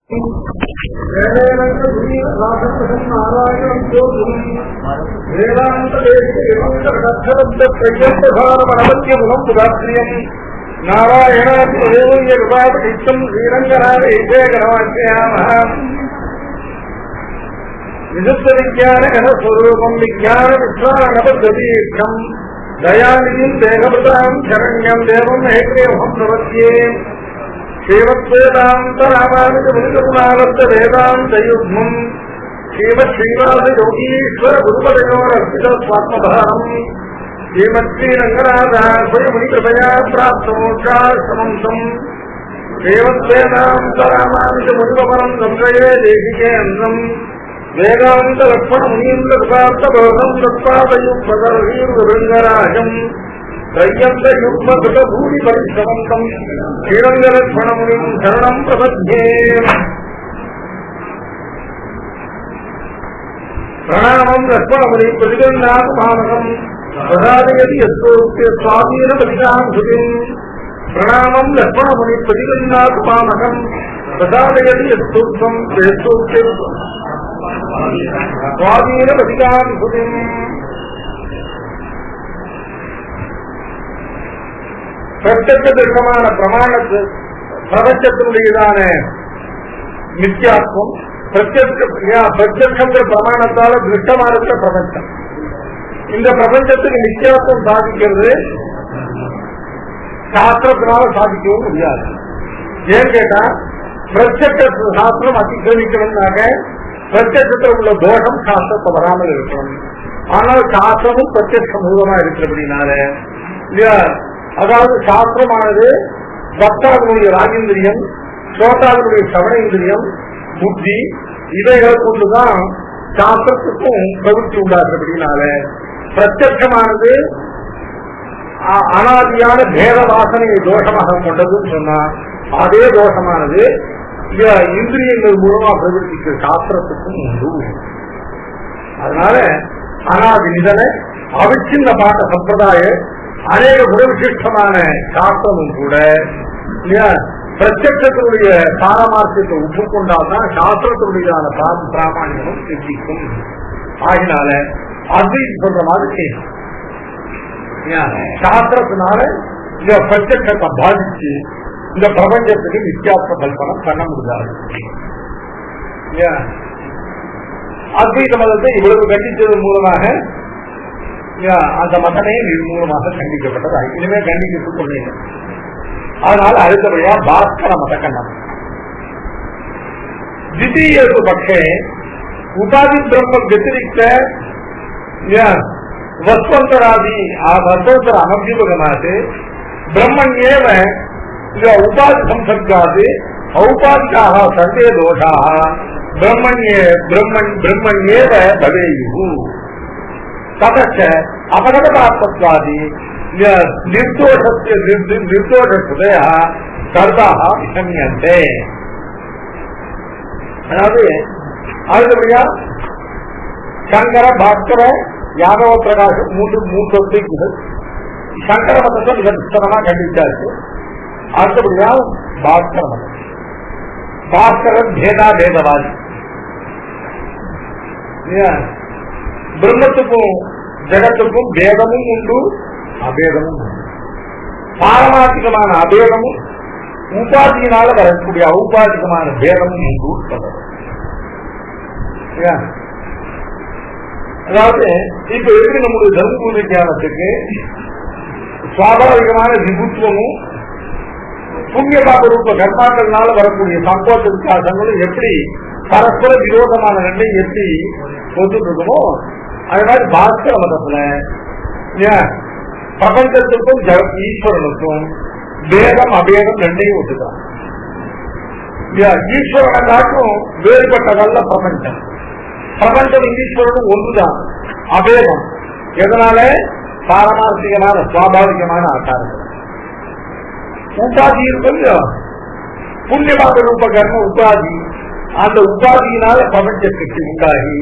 நாராயணாத்மேயம் நிஜத்த விஞ்ஞான கனஸ்வரூபம் விஞ்ஞான விஸ்வானபதீர்க்கம் தயாநிதிம் தேகபதாம் சரண்யம் தேவம் ஏகேவம் பிரவத்யே ஸ்ரீமத்வேதாந்தராமானுஜமுனிகருணாலப்த வேதாந்தயுக்மம் ஸ்ரீமத் ஸ்ரீனிவாச யோகீஸ்வர குருபதயோரர்ப்பிதஸ்வாத்மதாரம் ஸ்ரீமத் ஸ்ரீரங்கநாதாஸ்வயமுனிகிருபயா பிராப்தமோட்சாஸ்ரமம் தம் ஸ்ரீமத்வேதாந்தராமானுஜமுனிபரம் சம்சயே தேசிகேந்திரம் வேதாந்த லக்ஷ்மண முனீந்திரபார்த்தபோகம் தத்பாதயுக்மதர்வீர்வருங்கராஜம் யுக்மூடி பரிசமந்தம் ஸ்ரீரங்கலக்ஷ்மணமுனிம் சரணம் பிரபத்யே. பிரணாமம் லக்ஷ்மணமுனி பிரதிகந்தாத்மானகம் பிரசாதயதி யஸ்தோக்தே ஸ்வாதீன பரிசாம் சுதிம். பிரணாமம் லக்ஷ்மணமுனி பிரதிகந்தாத்மானகம் பிரசாதயதி யஸ்தோக்தம் ஸ்வாதீன பரிசாம் சுதிம். பிரத்யட்ச திருக்கமான பிரமாணத்து பிரபஞ்சத்தினுடையதான மித்யாத்வம் பிரத்யட்சங்கிற பிரமாணத்தால திருஷ்டமான பிரபஞ்சம். இந்த பிரபஞ்சத்துக்கு மித்யாத்வம் சாதிக்கிறது சாஸ்திரத்தினால சாதிக்கவும் முடியாது. ஏன்னு கேட்டா பிரத்யட்ச சாஸ்திரம் அதிகரிக்கணும்னாக்க பிரத்யட்சத்தில் உள்ள தோஷம் சாஸ்திரத்தை வராமல் இருக்கணும். ஆனால் சாஸ்திரமும் பிரத்யட்ச மூலமா இருக்கிறபடினால அதாவது சாஸ்திரமானது வக்தாவினுடைய ராஜேந்திரியம், ஸ்ரோதாவினுடைய சவணேந்திரியம், புத்தி இவைகளை கொண்டுதான் சாஸ்திரத்துக்கும் பிரவೃತ್ತಿ உண்டாகிறபடினால பிரத்யட்சமானது அனாதியான பேத வாசனையை தோஷமாக கொண்டதுன்னு சொன்னா அதே தோஷமானது இந்திரியங்கள் மூலமா பிரவೃತ್ತಿக்கு சாஸ்திரத்துக்கும் உண்டு. அதனால அனாதி நிதன அவிச்சின்ன பாட்ட சம்பிரதாய அநேக குணவிசிஷ்டமான சாஸ்திரமும் கூட பிரத்யட்சத்தினுடைய பாரமார்த்தியத்தை ஒப்புக்கொண்டால்தான் சாஸ்திரத்தினுடையதான பிராமணியமும் சித்திக்கும். ஆகினால அது சொல்ற மாதிரி சாஸ்திரத்தினால இந்த பிரத்யட்சத்தை பாதிச்சு இந்த பிரபஞ்சத்துக்கு வித்தியாச கல்பனம் பண்ண முடியாது. அத்வைத மதத்தை இவ்வளவு கண்டித்ததன் மூலமாக அந்த மதமே நிர்மூலமாக கண்டிக்கப்பட்டது. இனிமே கண்டிக்க கொள்ளையில. அதனால அடுத்தபடியா பாஸ்கர மத கண்டம் தித்தீய பட்சே உபாதி பிரம்ம வத்திரிக்த வஸ்வந்தராதி வஸ்வந்தர அனபியுபகமாது பிரம்மண்யேவ உபாதி சம்சர்காது ஔபாதிகாக சந்தே தோஷாக பிரம்மண்யேவ பவேயு ததச்ச அபகதாத்மத்வாதி நிர்தோஷ கர்தாக விஷமியந்தே. அதாவது அடுத்தபடியா சங்கர பாஸ்கர யாதவ பிரகாஷ் மூன்று ஒத்திகள் சங்கர மதத்தை மிக புத்தகமா கண்டிச்சாச்சு. அடுத்தபடியா பாஸ்கர மதம். பாஸ்கரன் பேதவாதி. பிரம்மத்துக்கும் ஜகத்துக்கும் பேதமும் உண்டு, அபேதமும் உண்டு. பாரமார்த்திகமான அபேதமும் உபாதியினால வரக்கூடிய ஔபாதிகமான பேதமும் உண்டு. அதாவது இப்ப எப்படி நம்முடைய தர்மபூமி ஞானத்துக்கு சுவாபாவிகமான விபுத்துவமும் புண்ணிய பாப ரூப கர்மாக்கள்னால வரக்கூடிய சங்கோச்ச வித்தியாசங்களும் எப்படி பரஸ்பர விரோதமான ரெண்டை எப்படி ஒத்துட்டு இருக்குமோ அது மாதிரி பாஸ்கர மதத்துல பிரபஞ்சத்துக்கும் ஈஸ்வரனுக்கும் பேதம் அபேதம் ரெண்டையும் ஒத்துக்கலாம். ஈஸ்வரனை காட்டும் வேறுபட்டதல்ல பிரபஞ்சம். பிரபஞ்சம் ஈஸ்வரனும் ஒன்றுதான், அபேதம். எதனால? பாரமார்த்திகமான சுவாபாவிகமான ஆச்சாரங்கள். உபாதி இருக்கும், புண்ணியமாக ரூப கர்ம உபாதி. அந்த உபாதியினால பிரபஞ்சத்துக்கு உண்டாகி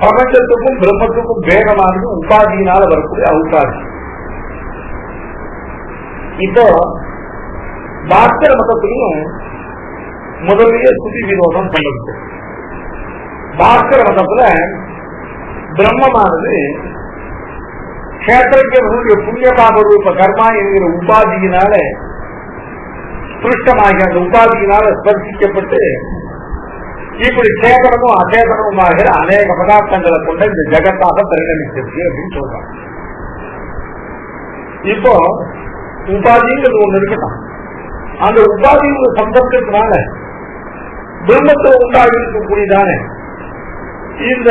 பிரபஞ்சத்துக்கும் பிரம்மத்துக்கும் பேதமானது உபாதியினால வரக்கூடிய உபாதி. இப்போ பாஸ்கர மதத்திலையும் முதலிய சுதி விரோதம் சொல்லுது. பாஸ்கர மதத்துல பிரம்மமானது கஷேத்திரங்களுடைய புண்ணியபாப ரூப கர்மா என்கிற உபாதியினால திருஷ்டமாகி அந்த உபாதியினால ஸ்பர்சிக்கப்பட்டு இப்படி சேதனமும் அச்சேதனமுமாகிற அநேக பதார்த்தங்களை கொண்ட இந்த ஜகத்தாக பரிணமிச்சிருக்கு அப்படின்னு சொல்றாங்க. இப்போ உபாதிங்கிறது ஒண்ணு இருக்கட்டும், அந்த உபாதியோட சம்பந்தத்தினால பிரம்மத்தில் உண்டாகி இருக்கக்கூடியதானே இந்த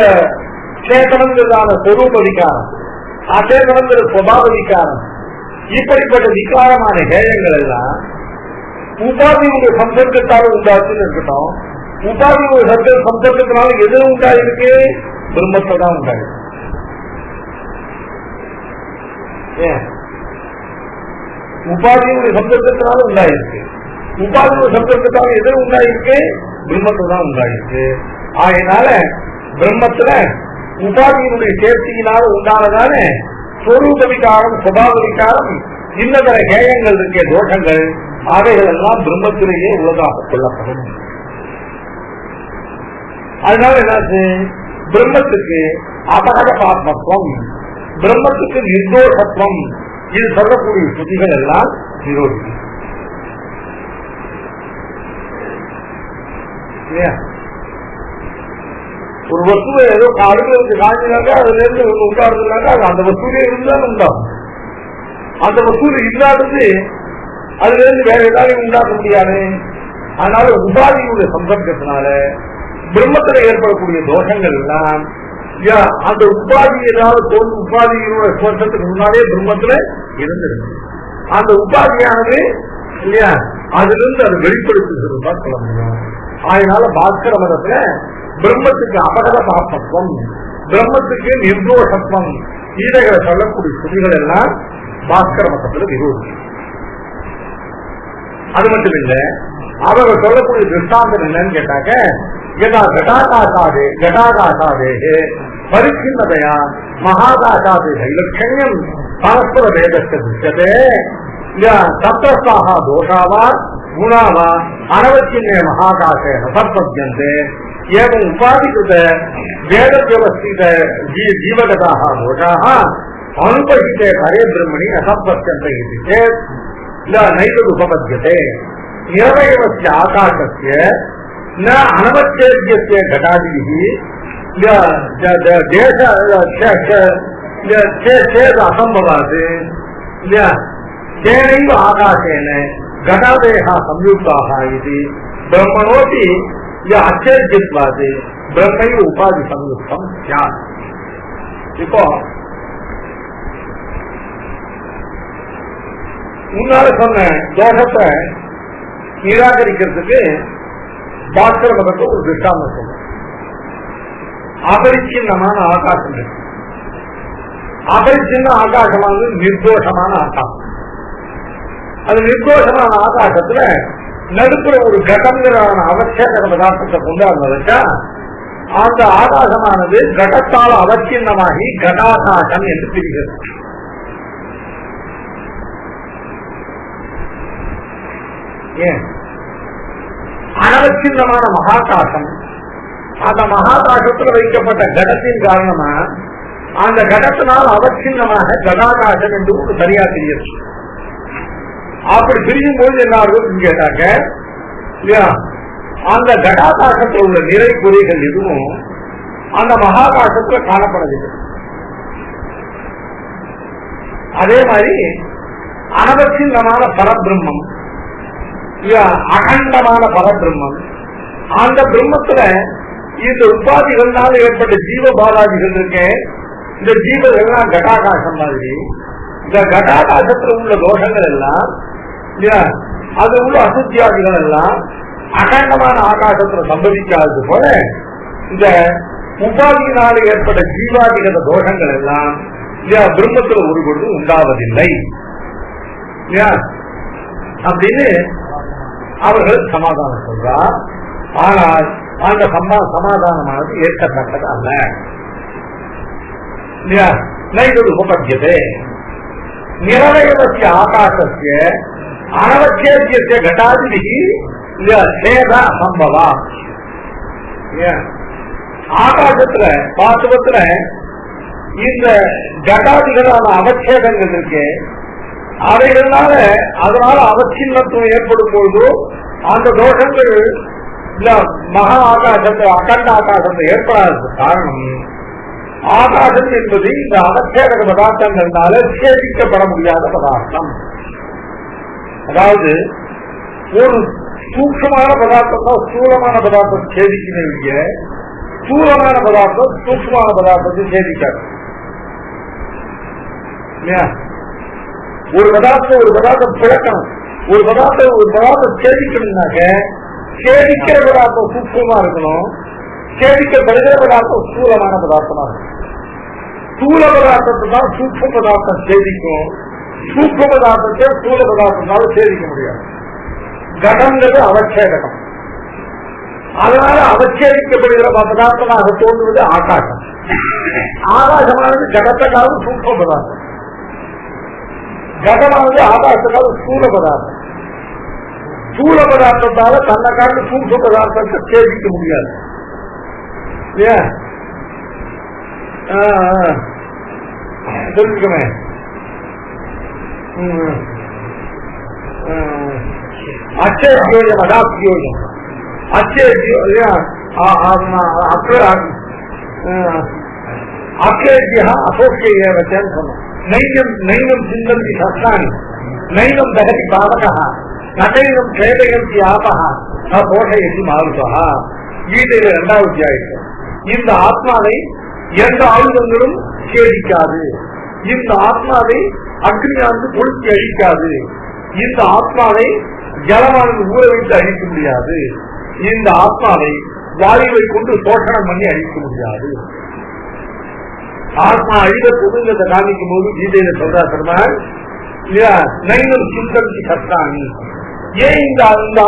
சேதனங்கிறதான சொரூப விகாரம், அச்சேதனங்கிற சுபாவ விகாரம், இப்படிப்பட்ட விகாரமான கேயங்கள் எல்லாம் உபாதியுடைய சம்பந்தத்தால் உண்டாச்சுன்னு இருக்கட்டும். உபாதியுடைய சம்பந்தத்தினால எது உண்டாயிருக்கு? பிரம்மத்தை தான் உண்டாயிருக்கு. உபாதியுடைய சம்பந்தத்தினால உண்டாயிருக்கு. உபாதியுடைய சம்பந்தத்தால எது உண்டாயிருக்கு? பிரம்மத்தை தான் உண்டாயிருக்கு. ஆகையினால பிரம்மத்துல உபாதியினுடைய சேர்த்தியினால உண்டானதானே ஸ்வரூப விகாரம், சுபாவ விகாரம், இன்னதர கேயங்கள் இருக்க தோஷங்கள், அவைகள் எல்லாம் பிரம்மத்திலேயே உள்ளதாக கொள்ளப்படும். அதனால என்னாச்சு? பிரம்மத்துக்கு அபகத பாத்மத்துவம், பிரம்மத்துக்கு நிர்தோஷத்துவம், இது சொல்லக்கூடிய ஸ்ருதிகள் எல்லாம் விரோதி. ஒரு வஸ்துவை ஏதோ அடுக்கல இருந்து காஞ்சினாங்க, அதுல இருந்து உண்டாடுறதுனாங்க, அது அந்த வஸ்துவிலே இருந்தாலும் உண்டாகும். அந்த வஸ்துவில இல்லாதது அதுல இருந்து வேற ஏதாவது உண்டாக்க முடியாது. அதனால உபாதியுடைய சம்பந்தத்தினால பிரம்மத்துல ஏற்படக்கூடிய தோஷங்கள் எல்லாம் அந்த உபாதி ஏதாவது தோல் உபாதியோட தோஷத்துக்கு முன்னாலே பிரம்மத்துல இருந்திருக்கு. அந்த உபாதியானது இல்லையா அதுல இருந்து அதை வெளிப்படுத்துகிறது தான் சொல்ல முடியும். அதனால பாஸ்கர மதத்துல பிரம்மத்துக்கு அபகத பாப்பத்துவம், பிரம்மத்துக்கு நிர்தோஷத்துவம், இதைகளை சொல்லக்கூடிய ஸ்ருதிகள் எல்லாம் பாஸ்கர மதத்துல விரோதி. அது மட்டும் இல்ல, அவர்கள் சொல்லக்கூடிய திருஷ்டாந்தம் என்னன்னு கேட்டாக்க, கடாகாசாதே பரிச்சின்னதையா மகாகாசாதே கைலட்சண்யம் பரஸ்பர வேதத்தை திருஷ்யதே சப்தஸ்தாக தோஷாவா குணாவா அனவச்சின்னே மகாகாசே சத்பத்யந்தே ஏவம் உபாதிகிருத வேத வியவஸ்தித ஜீவகதாக தோஷாக அனுபவித்தே ஹரே பிரம்மணி அசத்பத்யந்த இது சேத் நைவது உபபத்தியதே நிரவயவஸ்ய ஆகாசஸ்ய ந அனவச்சேத்யஸ்ய கடாதிஹி சேத் அசம்பவாத் இல்லையா தேனைவ ஆகாசேன கடாதேஹ சம்யுக்தாக இது பிரம்மணோபி அச்சேத்யத்வாது பிரம்மைவ உபாதி சம்யுக்தம் ஸ்யாத். இப்போ முன்னால சொன்ன தோஷத்தை நிராகரிக்கிறதுக்கு பாஸ்கர மதத்தை ஒரு திருஷ்டாந்தம் சொல்ல. அபரிச்சின்னமான ஆகாசம் இருக்கு. அபரிச்சின்ன ஆகாசமானது நிர்தோஷமான ஆகாசம். அது நிர்தோஷமான ஆகாசத்துல நடுப்புற ஒரு கடங்கிற அவசியக பதார்த்தத்தை கொண்டு அந்த வச்சா அந்த ஆகாசமானது கடத்தால் அவசியமாகி கடாகாசம் என்று பிரிகிறது. ஏன் அனவச்சின்னமான மகாகாசம், அந்த மகாகாசத்துல வைக்கப்பட்ட கடத்தின் காரணமா அந்த கடத்தினால் அவசியமாக கடாகாசம் என்று ஒரு சரியா தெரியுது. அப்படி பிரியும் போது என்ன ஆகுதுன்னு கேட்டாக்க, அந்த கடாகாசத்தில் உள்ள நிறை குறைகள் எதுவும் அந்த மகாகாசத்துல காணப்படவில்லை. அதே மாதிரி அனவசியமான பரபிரம்மம், அகண்டமான பரபிரம்மம், அந்த பிரம்மத்துல இந்த உபாதிகள்னால ஏற்பட்ட ஜீவ பாலாதிகள் இருக்க, இந்த ஜீவர்கள்லாம் கடாகாசம் மாதிரி. இந்த கடாகாசத்துல உள்ள தோஷங்கள் எல்லாம் அது உள்ள அசுத்தியாதிகள் எல்லாம் அகண்டமான ஆகாசத்துல சம்பவிக்காதது போல இந்த உபாதியினால ஏற்பட்ட ஜீவாதிகத தோஷங்கள் எல்லாம் பிரம்மத்துல ஒரு பொழுது உண்டாவதில்லை அப்படின்னு அவர்கள் சமாதானம் சொல்றார். ஆனால் அந்த சமாதானமானது ஏற்கத்தக்கது அல்ல. நைவது உபபத்தியதே நிரவயவசிய ஆகாசஸ்ய அனவச்சேத்யஸ்ய கடாதிபிஹி சேத அசம்பவா. ஆகாசத்துல பாசுபத்துல இந்த கடாதிகளான அவச்சேதங்கள் இருக்கு. அதனால அவச்சின்னத்துவம் ஏற்படும் பொழுது அந்த தோஷங்கள் மகா ஆகாசத்தை அகண்ட ஆகாசத்தை ஏற்படாதது காரணம் ஆகாசம் என்பது இந்த அவச்சேதக பதார்த்தங்கள்னால சேதிக்கப்பட முடியாத பதார்த்தம். அதாவது ஒரு சூக்ஷமான பதார்த்தம் தான் ஸ்தூலமான பதார்த்தம் சேதிக்கிறீங்க, ஸ்தூலமான பதார்த்தம் சூக்ஷமான பதார்த்தத்தை சேதிக்காது. ஒரு பதார்த்தம் பிறக்கணும், ஒரு பதார்த்தம் சேதிக்கணும்னாக்க சேதிக்கிற பதார்த்தம் சூக்ஷமா இருக்கணும், சேதிக்கப்படுகிற பதார்த்தம் ஸ்தூலமான பதார்த்தமா இருக்கும். ஸ்தூல பதார்த்தத்தை தான் சூக்ஷ்ம பதார்த்தம் சேதிக்கும், சூக்ஷ்ம பதார்த்தத்தை ஸ்தூல பதார்த்தத்தால சேதிக்க முடியாது. கடங்கிறது அவச்சேதகம். அதனால அவச்சேதிக்கப்படுகிற பதார்த்தமாக தோன்றுவது ஆகாசம். ஆகாசமானது கடத்தக்காவது சூக்ஷ்ம பதார்த்தம், கடமானது ஆகாசக்காவது ஸ்தூல பதார்த்தம். ஸ்தூல பதார்த்தத்தால தன்னை காட்டு சூக்ஷ்ம பதார்த்தத்தை சேதிக்க முடியாது. தெரிஞ்சுக்கமே. அச்சேயோஜம் அடாப்தியோஜம் அக்கேஜியா அசோக்கிய சொன்னோம். நைனம் சிந்தந்தி சஸ்தானி நைனம் தகதி பாவகா நகைனம் கேதயந்தி ஆபகா போஷயதி மாருதா. கீதையில 2வது அத்தியாயம். இந்த ஆத்மாவை எந்த ஆயுதங்களும் சேதிக்காது, இந்த ஆத்மாவை அக்னியானது கொளுத்தி அழிக்காது, இந்த ஆத்மாவை ஜலமானது ஊற வைத்து அழிக்க முடியாது, இந்த ஆத்மாவை வாயுவை கொண்டு சோஷணம் பண்ணி அழிக்க முடியாது. ஆத்மா அழித பொதுங்கிறத காமிக்கும் போது கீதையில சொல்றா பெருமாள் நைனம் சிந்தந்தி சஸ்தானி. ஏன் இந்த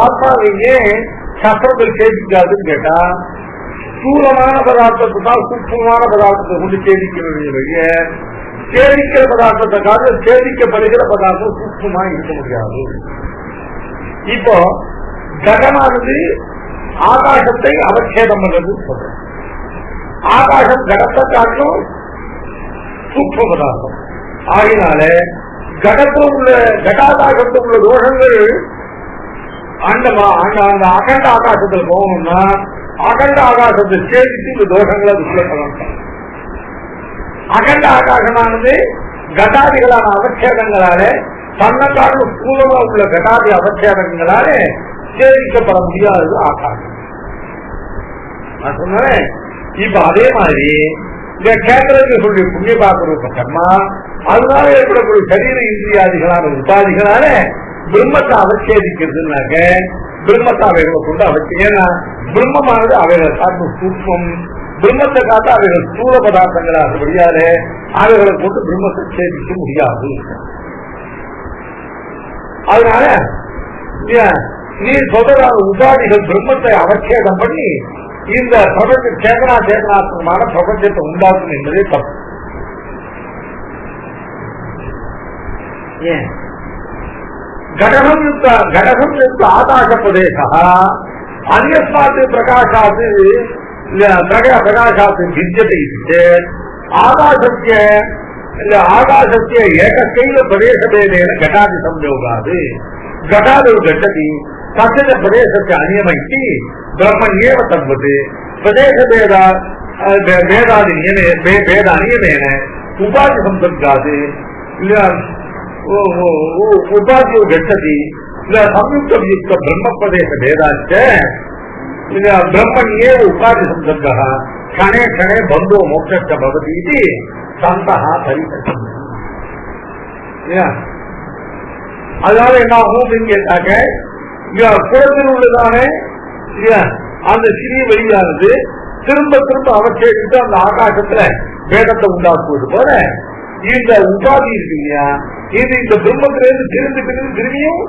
ஆத்மாவை ஏன் சஸ்திரங்கள் சேதிக்காதுன்னு கேட்டா, ஸ்தூலமான பதார்த்தத்தை தான் சூக்ஷ்மமான பதார்த்தத்தை கொண்டு சேதிக்கிறவங்க சேதிக்கிற பதார்த்தத்துக்காக சேதிக்கப்படுகிற பதார்த்தம் சூக்ஷ்மமா இருக்க முடியாது. இப்போ கடமானது ஆகாசத்தை அவச்சேதம் பண்றது சொல்ற. ஆகாசம் கடத்தை காட்டும் சூக்ஷ்ம பதார்த்தம் ஆகினால கடத்தில் உள்ள கடாகாசத்தில் உள்ள தோஷங்கள் அந்த அகண்ட ஆகாசத்துல போகணும்னா அகண்ட ஆகாசத்தை சேதித்து இந்த தோஷங்களை விசுவலாம். அகண்ட ஆகாசமானது கடாதிகளான அவச்சேதங்களால தன்னக்காடு ஸ்தூலமா உள்ள கடாதி அவச்சேதங்களால சேதிக்கப்பட முடியாதது ஆகாசம். நான் சொன்னேன். இப்ப அதே மாதிரி இந்த கேந்திரங்கள் சொல்லி புண்ணிய பாக்குற கர்மா அதனால ஏற்படக்கூடிய சரீர இந்திரியாதிகளான உபாதிகளால பிரம்மத்தை அவச்சேதிக்கிறதுனாக்க பிரம்மத்தை அவைகளை கொண்டு அவசியம். ஏன்னா பிரம்மமானது அவைகள் காட்டும் சூக்மம், பிரம்மத்தை காட்ட அவைகள் ஸ்தூல பதார்த்தங்களாக முடியாது, அவைகளை கொண்டு பிரம்மத்தை சேதிக்க முடியாது. அதனால நீ சொல்ற உபாதிகள் பிரம்மத்தை அவச்சேதம் பண்ணி இந்த பிரபஞ்ச சேதனாத்மகமான பிரபஞ்சத்தை உண்டாக்கும் என்பதே தப்பு. ஏன் கடகம் ஆகாச பிரதேச அந்யஸ்மாத் பிரகாசாத்து பிரகாசாத்து வித்யத்தை ஆகாசத்திய ஏகத்தைவ பிரதேசபேதேன கடாதி சம்யோகாது கடாது கட்டதி தசத பிரதேசத்தை அநியமைத்து பிரம்மன் ஏவ தன்வது பிரதேசபேத வேதாதி வேத அநியமேன உபாதி சம்பர்க்காது உபாதியோ கட்டதி சம்யுக்த பிரம்ம பிரதேச வேதாச்ச பிரம்மன் ஏவ உபாதி சம்பர்க்கா கணே கணே பந்தோ மோட்ச பவதி இது சந்தா பரிசம். அதனால என்ன ஆகும் அப்படின்னு கேட்டாக்க குளத்தில் உள்ளதான அந்த சிறிய வழியானது திரும்ப திரும்ப அவச்சேர்த்து அந்த ஆகாசத்துல வேதத்தை உண்டாக்குவது போல இந்த உபாதி இருக்கு இல்லையா, இது இந்த பிரம்மத்திலிருந்து திரும்பியும்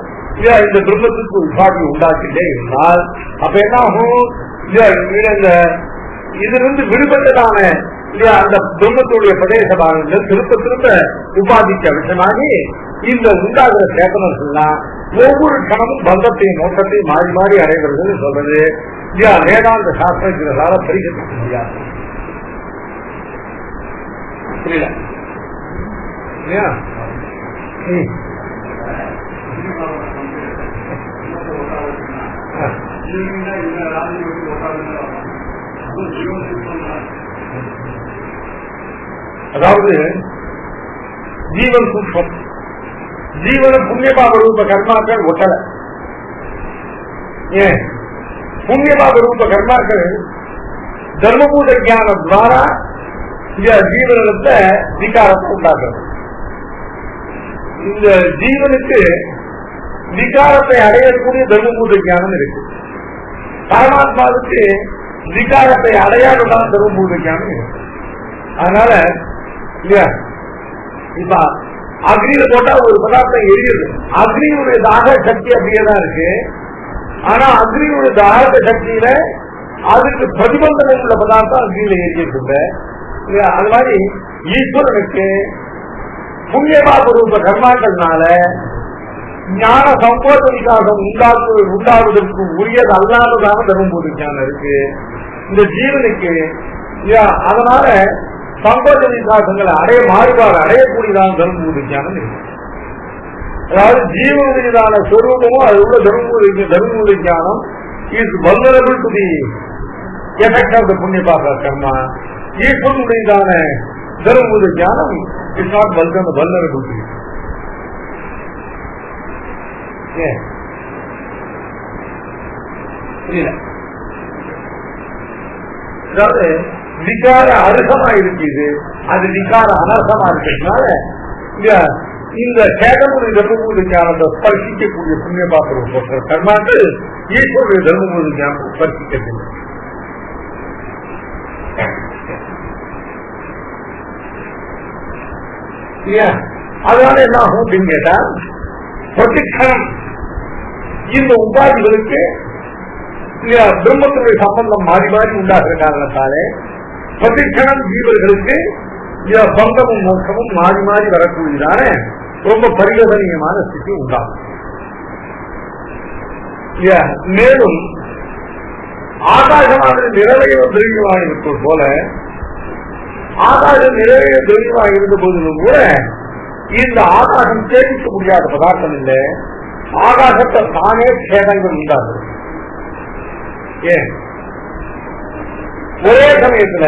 இந்த பிரம்மத்துக்கு உபாதி உண்டாக்கிட்டே இருந்தால் அப்ப என்ன ஆகும், இதிலிருந்து விடுபட்டதான அந்த பிரம்மத்துடைய பிரதேச பாகங்கள் திரும்ப திரும்ப உபாதிக்கு அவசியமாகி இந்த உண்டாகிற சேத்தனங்கள்லாம் ஒவ்வொரு கணமும் பந்தத்தையும் மோட்டத்தையும் மாறி மாறி அடைவது சொல்றது வேதாந்த சாஸ்திரத்தினால பரிகரிக்க முடியாது. புரியல? அதாவது ஜீவன் சூக்ஷ்மம், ஜீவன புண்ணியபாப ரூப கர்மாக்கள் ஒட்டல. ஏன் புண்ணியபாப ரூப கர்மாக்கள் தர்மபூத ஞானம் துவாரா ஜீவனத்தை விகாரத்தை உண்டாக்குறது. இந்த ஜீவனுக்கு விகாரத்தை அடையக்கூடிய தர்மபூத ஞானம் இருக்கு. பரமாத்மாவுக்கு விகாரத்தை அடையாததான் தர்மபூத ஞானம் இருக்கு. அதனால இல்லையா, இப்ப அக்னியில போட்டா ஒரு பதார்த்தம் எரியுது, அக்னியுடைய தாக சக்தி அப்படியேதான் இருக்கு. ஆனா அக்னியுடைய தாக சக்தியில அதுக்கு பிரதிபந்தம் உள்ள பதார்த்தம் அக்னியில எரியிருக்கு. அது மாதிரி ஈஸ்வரனுக்கு புண்ணியபாப ரூப கர்மாக்கள்னால ஞான சம்போத விகாசம் உண்டாவதற்கு உரியது அல்லாததாக தர்மபூத ஞானம் இருக்கு இந்த ஜீவனுக்கு. அதனால சம்போத விகாசங்களை மாறுபாடு அடையக்கூடியதான தர்மபூத ஞானம் இருக்கு. அதாவது ஜீவனுடையதான ஸ்வரூபமும் அது உள்ள dharmabhuta jnanam is vulnerable to the effect of the punyapapa karma. ஈஸ்வரனுடையதான dharmabhuta jnanam is not vulnerable to. அதாவது விகார அருகமா இருக்குது, அது விகார அனர்ஹமா இருக்கிறதுனால இந்த சேதமுடைய தர்மபூத ஞானத்தை ஸ்பர்சிக்கக்கூடிய புண்ணிய பாத்திரம் போன்ற கர்மாக்கள் ஈஸ்வருடைய தர்மபூத ஞானத்தை ஸ்பர்சிக்கிறது. அதனால என்ன ஆகும் அப்படின்னு கேட்டா, பிரதிக்ஷணம் இந்த உபாதிகளுக்கு பிரம்மத்தினுடைய சம்பந்தம் மாறி மாறி உண்டாகிற காரணத்தாலே பிரதிக்ஷணம் ஜீவர்களுக்கு பந்தமும் மோட்சமும் மாறி மாறி வரக்கூடியதான ரொம்ப பரிகோதனீயமான ஸ்திதி உண்டாகும். மேலும் ஆகாசமானது நிறைய திரவியமாக இருப்பது போல ஆகாசம் நிறைய திரவியமாக இருந்த போதிலும் கூட இந்த ஆகாசம் சேமிக்க முடியாத பதார்த்தம் இல்லை. ஆகாசத்தை தானே சேதங்கள் உண்டாகுது. ஏன் ஒரே சமயத்துல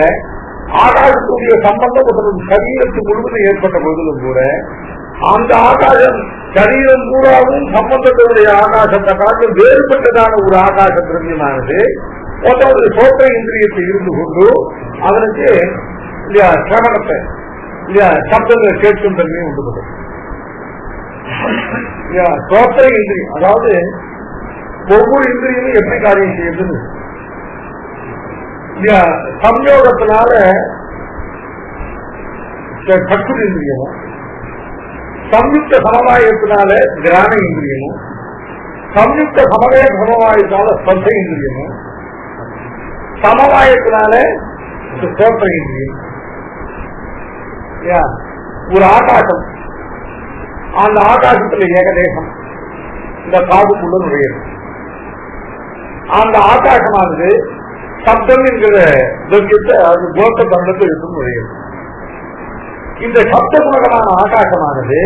ஆகாசத்துடைய சம்பந்தம் ஒரு சரீரத்துக்கு முழுவதும் ஏற்பட்ட போதிலும் கூட அந்த ஆகாசம் சரீரம் பூராவும் சம்பந்தத்துடைய ஆகாசத்தை காட்டு வேறுபட்டதான ஒரு ஆகாச திரவியமானது ஒரு சோத்திர இந்திரியத்தை இருந்து கொண்டு அதற்கு சிரவணத்தை சப்தங்களை கேட்கும் தன்மையை உண்டு பண்ணும். சோத்திர இந்திரியம் அதாவது ஒவ்வொரு இந்திரியமும் எப்படி காரியம் செய்யுது, சம்யோகத்தினால சக்தி இந்திரியமும், சம்யுக்த சமவாயத்தினால கிராம இந்திரியமும், சம்யுக்த சமவாயத்தினால ஸ்பர்ச இந்திரியமும், சமவாயத்தினால சோத்திர இந்திரியம். ஒரு ஆகாசம், அந்த ஆகாசத்துல ஏகதேசம் இந்த காதுக்குள்ள நுழையுது. அந்த ஆகாசமானது சப்தம் என்கிற துவக்கத்தை அது கோஷ தண்டத்தை இருக்கும் நுழையுது. இந்த சப்த குணகமான ஆகாசமானது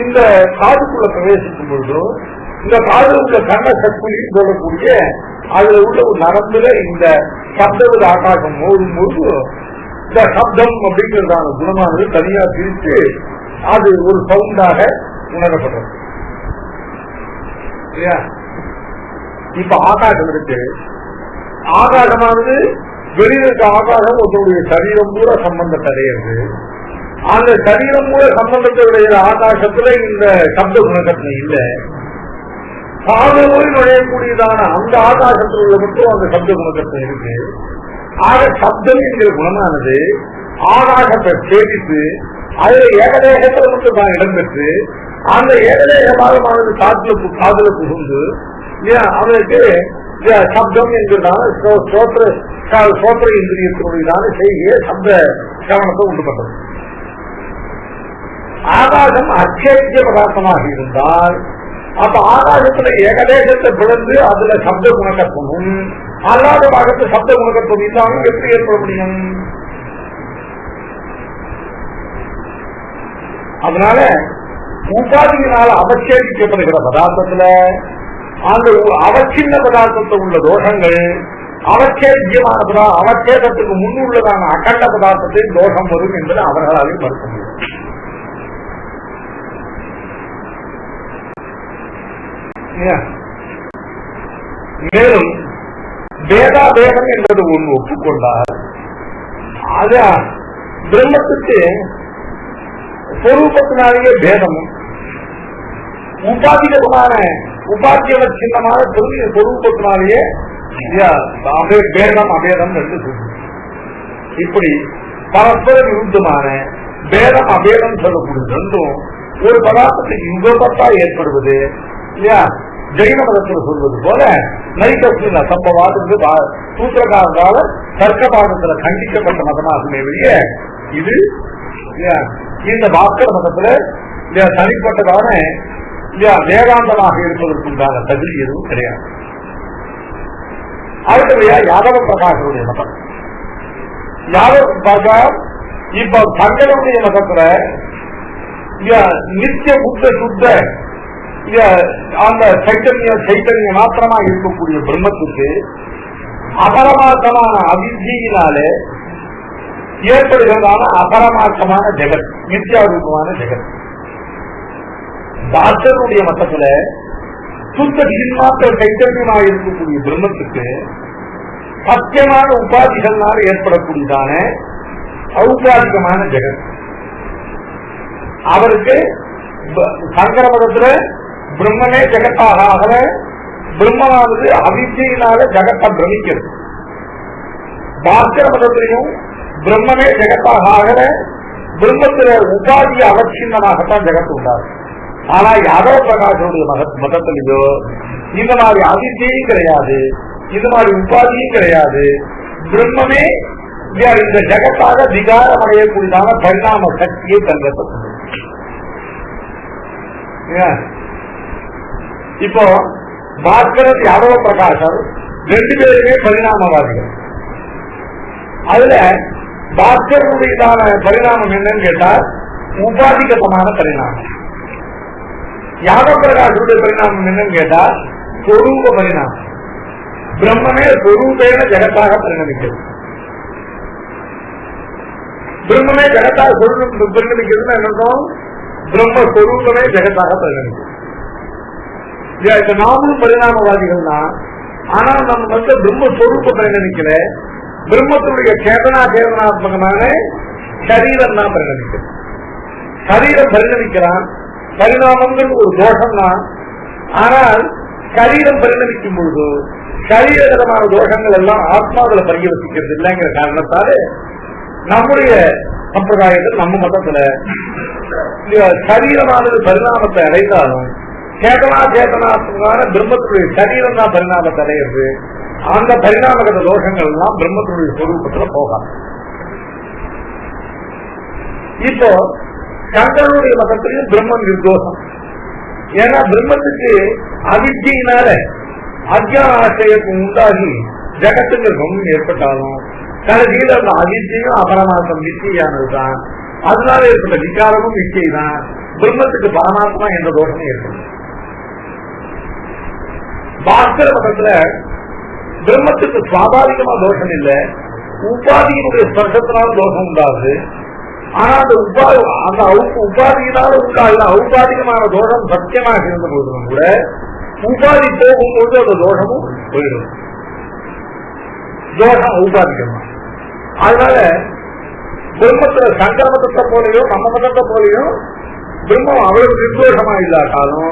இந்த காதுக்குள்ள பிரவேசிக்கும் பொழுதும் இந்த காது உள்ள கண்ண சக்தி சொல்லக்கூடிய அதுல உள்ள ஒரு நரம்புல இந்த சப்த ஆகாசம் மோதும் போது இந்த சப்தம் அப்படிங்கிறதான குணமானது தனியா பிரித்து அது ஒரு சவுண்டாக உணரப்படுறது. இப்ப ஆகாசம் இருக்கு, ஆகாசமானது வெளியில் இருக்க ஆகாசம் ஒருத்தருடைய சரீரம் பூரா சம்பந்தத்தை அடையிறது. அந்த சரீரம் பூரா சம்பந்தத்துடைய ஆகாசத்துல இந்த சப்த குணகத்துல இல்ல, காதலோடு நுழையக்கூடியதான அந்த ஆகாசத்தில் உள்ள மட்டும் அந்த சப்த குணகத்துல இருக்கு. ஆக சப்தம் என்கிற குணமானது ஆகாசத்தை சேமித்து அதுல ஏகதேகத்துல மட்டும் தான் இடம்பெற்று அந்த ஏகதேக பாகமானது காதல புகுந்து அவனுக்கு சப்தம் என்கிறதான சோத்திர இந்திரியத்தினுடையதான செய்தியை சப்த கவனத்தை உண்டு பண்றது. ஆகாசம் அச்சேத்திய பதார்த்தமாக இருந்தால் அப்ப ஆகாசத்துல ஏகதேசத்தை பிளந்து அதுல சப்த குணக்கத்துவமும் அல்லாத பாகத்து சப்த குணக்கத்துவம் இல்லாமல் எப்படி ஏற்பட முடியும்? அதனால உபாதியினால் அவச்சேதிக்கப்படுகிற பதார்த்தத்துல அந்த அவச்சின்ன பதார்த்தத்தில் உள்ள தோஷங்கள் அவச்சேத்தியமான அவச்சேதத்துக்கு முன்னுள்ளதான அகண்ட பதார்த்தத்தில் தோஷம் வரும் என்பது அவர்களாலே மறுக்க முடியும். மேலும் வேதாபேதம் என்பது ஒன்று ஒப்புக்கொண்டால் அத பிரம்மத்துக்கு சொரூபத்தினாலேயே பேதமும் உபாதிகமான உபாத்தியவ சின்னமான சொரூபத்தினாலேயே பேதம் அபேதம் என்று சொல்லுவோம். இப்படி பரஸ்பர விருத்தமான பேதம் அபேதம் சொல்லக்கூடிய ரெண்டும் ஒரு பதார்த்தத்துக்கு யுகப்பத்தா ஏற்படுவது இல்லையா? ஜெயின மதத்தில் சொல்வது போல நைகஸ்மின் அசம்பவாதத்துக்கு சூத்திரக்காரர்களால தர்க்கபாதத்துல கண்டிக்கப்பட்ட மதமாகுமே வெளியே இது இந்த பாஸ்கர மதத்துல தனிப்பட்டதான வேதாந்தமாக இருப்பதற்குண்டான தகுதி எதுவும் கிடையாது. அடுத்தபடியா யாதவ பிரகாசனுடைய மதம். யாதவ பிரகாஷ் இப்ப தங்களுடைய மதத்துல நித்திய புத்த சுத்த அந்த சைத்தன்ய மாத்திரமா இருக்கக்கூடிய பிரம்மத்துக்கு அபரமார்த்தமான அவித்தியினாலே ஏற்படுகிறதான அபரமார்த்தமான ஜெகத், நித்தியாரூபமான ஜெகத். பாஸ்கருடைய மட்டத்துல சுத்த மாத்திர சைத்தன்யமாக இருக்கக்கூடிய பிரம்மத்துக்கு சத்தியமான உபாதிகள்னால ஏற்படக்கூடியதான ஔபாதிகமான ஜெகத். அவருக்கு சங்கர மதத்துல பிரம்மனே ஜெகத்தாக ஆகல, பிரம்மனானது அவித்தியினால ஜெகத்தை பிரமிக்கிறது. பாஸ்கர மதத்திலையும் பிரம்மனே ஜெகத்தாக ஆகல, பிரம்மத்தில உபாதிய அவச்சின்னமாகத்தான் ஜெகத்து உண்டாகும். ஆனா யாதவ பிரகாசனுடைய மதத்திலேயோ இந்த மாதிரி அவித்தியும் கிடையாது, இந்த மாதிரி உபாதியும் கிடையாது. பிரம்மமே இந்த ஜெகத்தாக விகாரம் அடையக்கூடியதான பரிணாம சக்தியை தங்கப்பட்டது. இப்போ பாஸ்கரன் யாதவ பிரகாசர் ரெண்டு பேருமே பரிணாமவாதிகள். அதுல பாஸ்கருடையதான பரிணாமம் என்னன்னு கேட்டா உபாதிகமான பரிணாமம். யாதவ பிரகாசருடைய பரிணாமம் என்னன்னு கேட்டா சொரூப பரிணாமம். பிரம்மமே சொரூபேன ஜெகத்தாக பரிணமிக்கிறது. பிரம்மமே ஜெகத்தாக பரிணமிக்கிறதுன்னு என்னதும் பிரம்மஸ்வரூபமே ஜெகத்தாக பரிணமிக்கிறது. நாமளும் பரிணாமவாதிகள் தான். ஆனா நம்ம பிரம்மஸ்வரூப பரிணமிக்கல, பிரம்மத்தினுடைய சேதனாத்மகமான சரீரம் தான் பரிணமிக்கிறது. சரீரம் பரிணமிக்கிறான், பரிணாமங்கள் ஒரு தோஷம் தான். ஆனால் சரீரம் பரிணமிக்கும் பொழுது சரீரகரமான தோஷங்கள் எல்லாம் ஆத்மாவில் பரிவசிக்கிறது இல்லைங்கிற காரணத்தால நம்முடைய சம்பிரதாயத்தில் நம்ம மதத்துல சரீரமானது பரிணாமத்தை அடைந்தாலும் சேதனாத்மகமான பிரம்மத்துடைய சரீரம் தான் பரிணாமத்தை அடைகிறது. அந்த பரிணாமகத தோஷங்கள் எல்லாம் பிரம்மத்துடைய சொரூபத்துல போகாது. இப்போ சங்கரனுடைய மதத்திலையும் பிரம்மன் நிர்தோஷம். ஏன்னா பிரம்மத்துக்கு அவித்தியினால அஜ்ஞான ஆசையத்தை உண்டாகி ஜகத்துங்கிறது ஒன்றும் ஏற்பட்டாலும் கடைசியில் அந்த அவித்தியும் அபரமார்த்தம் நிச்சயானதுதான். அதனால ஏற்பட்ட விகாரமும் நிச்சயம் தான். பிரம்மத்துக்கு பரமாத்மா என்ற தோஷமும் ஏற்படும். பாஸ்கர மதத்துல பிரம்மத்துக்கு சுவாபாவிகமா தோஷம் இல்லை, உபாதியினுடைய ஸ்பர்சத்தினால தோஷம் உண்டாகுது. ஆனா அந்த உபாதியினால உண்டாகல ஔபாதிகமான தோஷம் சத்தியமாக இருந்த போதும் கூட உபாதி போகும்போது அந்த தோஷமும் போயிடும். தோஷம் ஔபாதிகமா. அதனால பிரம்மத்துல சங்கர மதத்தை போலையும் நம்ம மதத்தை போலையும் பிரம்மம் அவ்வளவு நிர்தோஷமா இல்லாட்டாலும்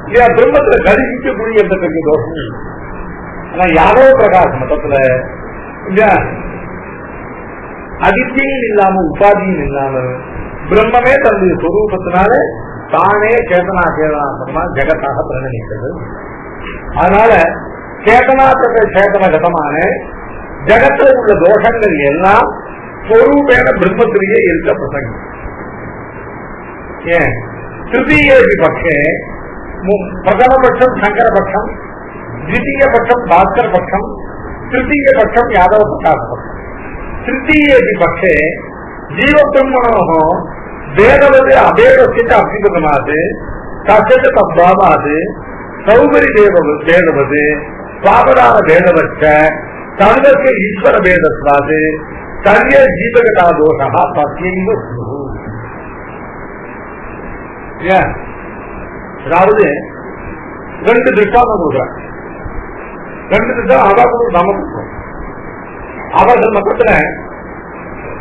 இல்லையா பிரம்மத்துல கருதிக்கக்கூடிய எந்த பெரிய தோஷமும் இல்லை. ஆனா யாதவ பிரகாச மதத்துல இல்லையா அதித்தியும் இல்லாம உபாதியும் இல்லாம பிரம்மமே தன்னுடைய சொரூபத்தினால தானே சேதனாத்மகமா ஜெகத்தாக பரிணமிக்கிறது. அதனால சேதனகதமான ஜகத்துல உள்ள தோஷங்கள் எல்லாம் சொரூபேன பிரம்மத்திலேயே இருக்க பிரசங்கம். ஏன் திருத்தீயேபி பட்சே பிரதமபட்சம் சங்கரபட்சம், द्वितीयपक्षம் भास्करपक्षம், तृतीयपक्षம் यादवप्रकाशपक्षம். तृतीयेपक्षे जीवब्रह्मणोः भेदवद् अभेदस्य अभ्युपगमात् तस्य च तद्भावात् सौकर्यभेदवद् स्वावधानभेदवच्च सर्वस्य ईश्वरभेदत्वात् सर्वे जीवगता दोषः तस्यैव स्युः. அதாவது ரெண்டு திருஷ்டாந்தம் கொடுக்குறாங்க. ரெண்டு திருஷ்டம் அதான் நமக்கு அவர்கள் மொத்தத்துல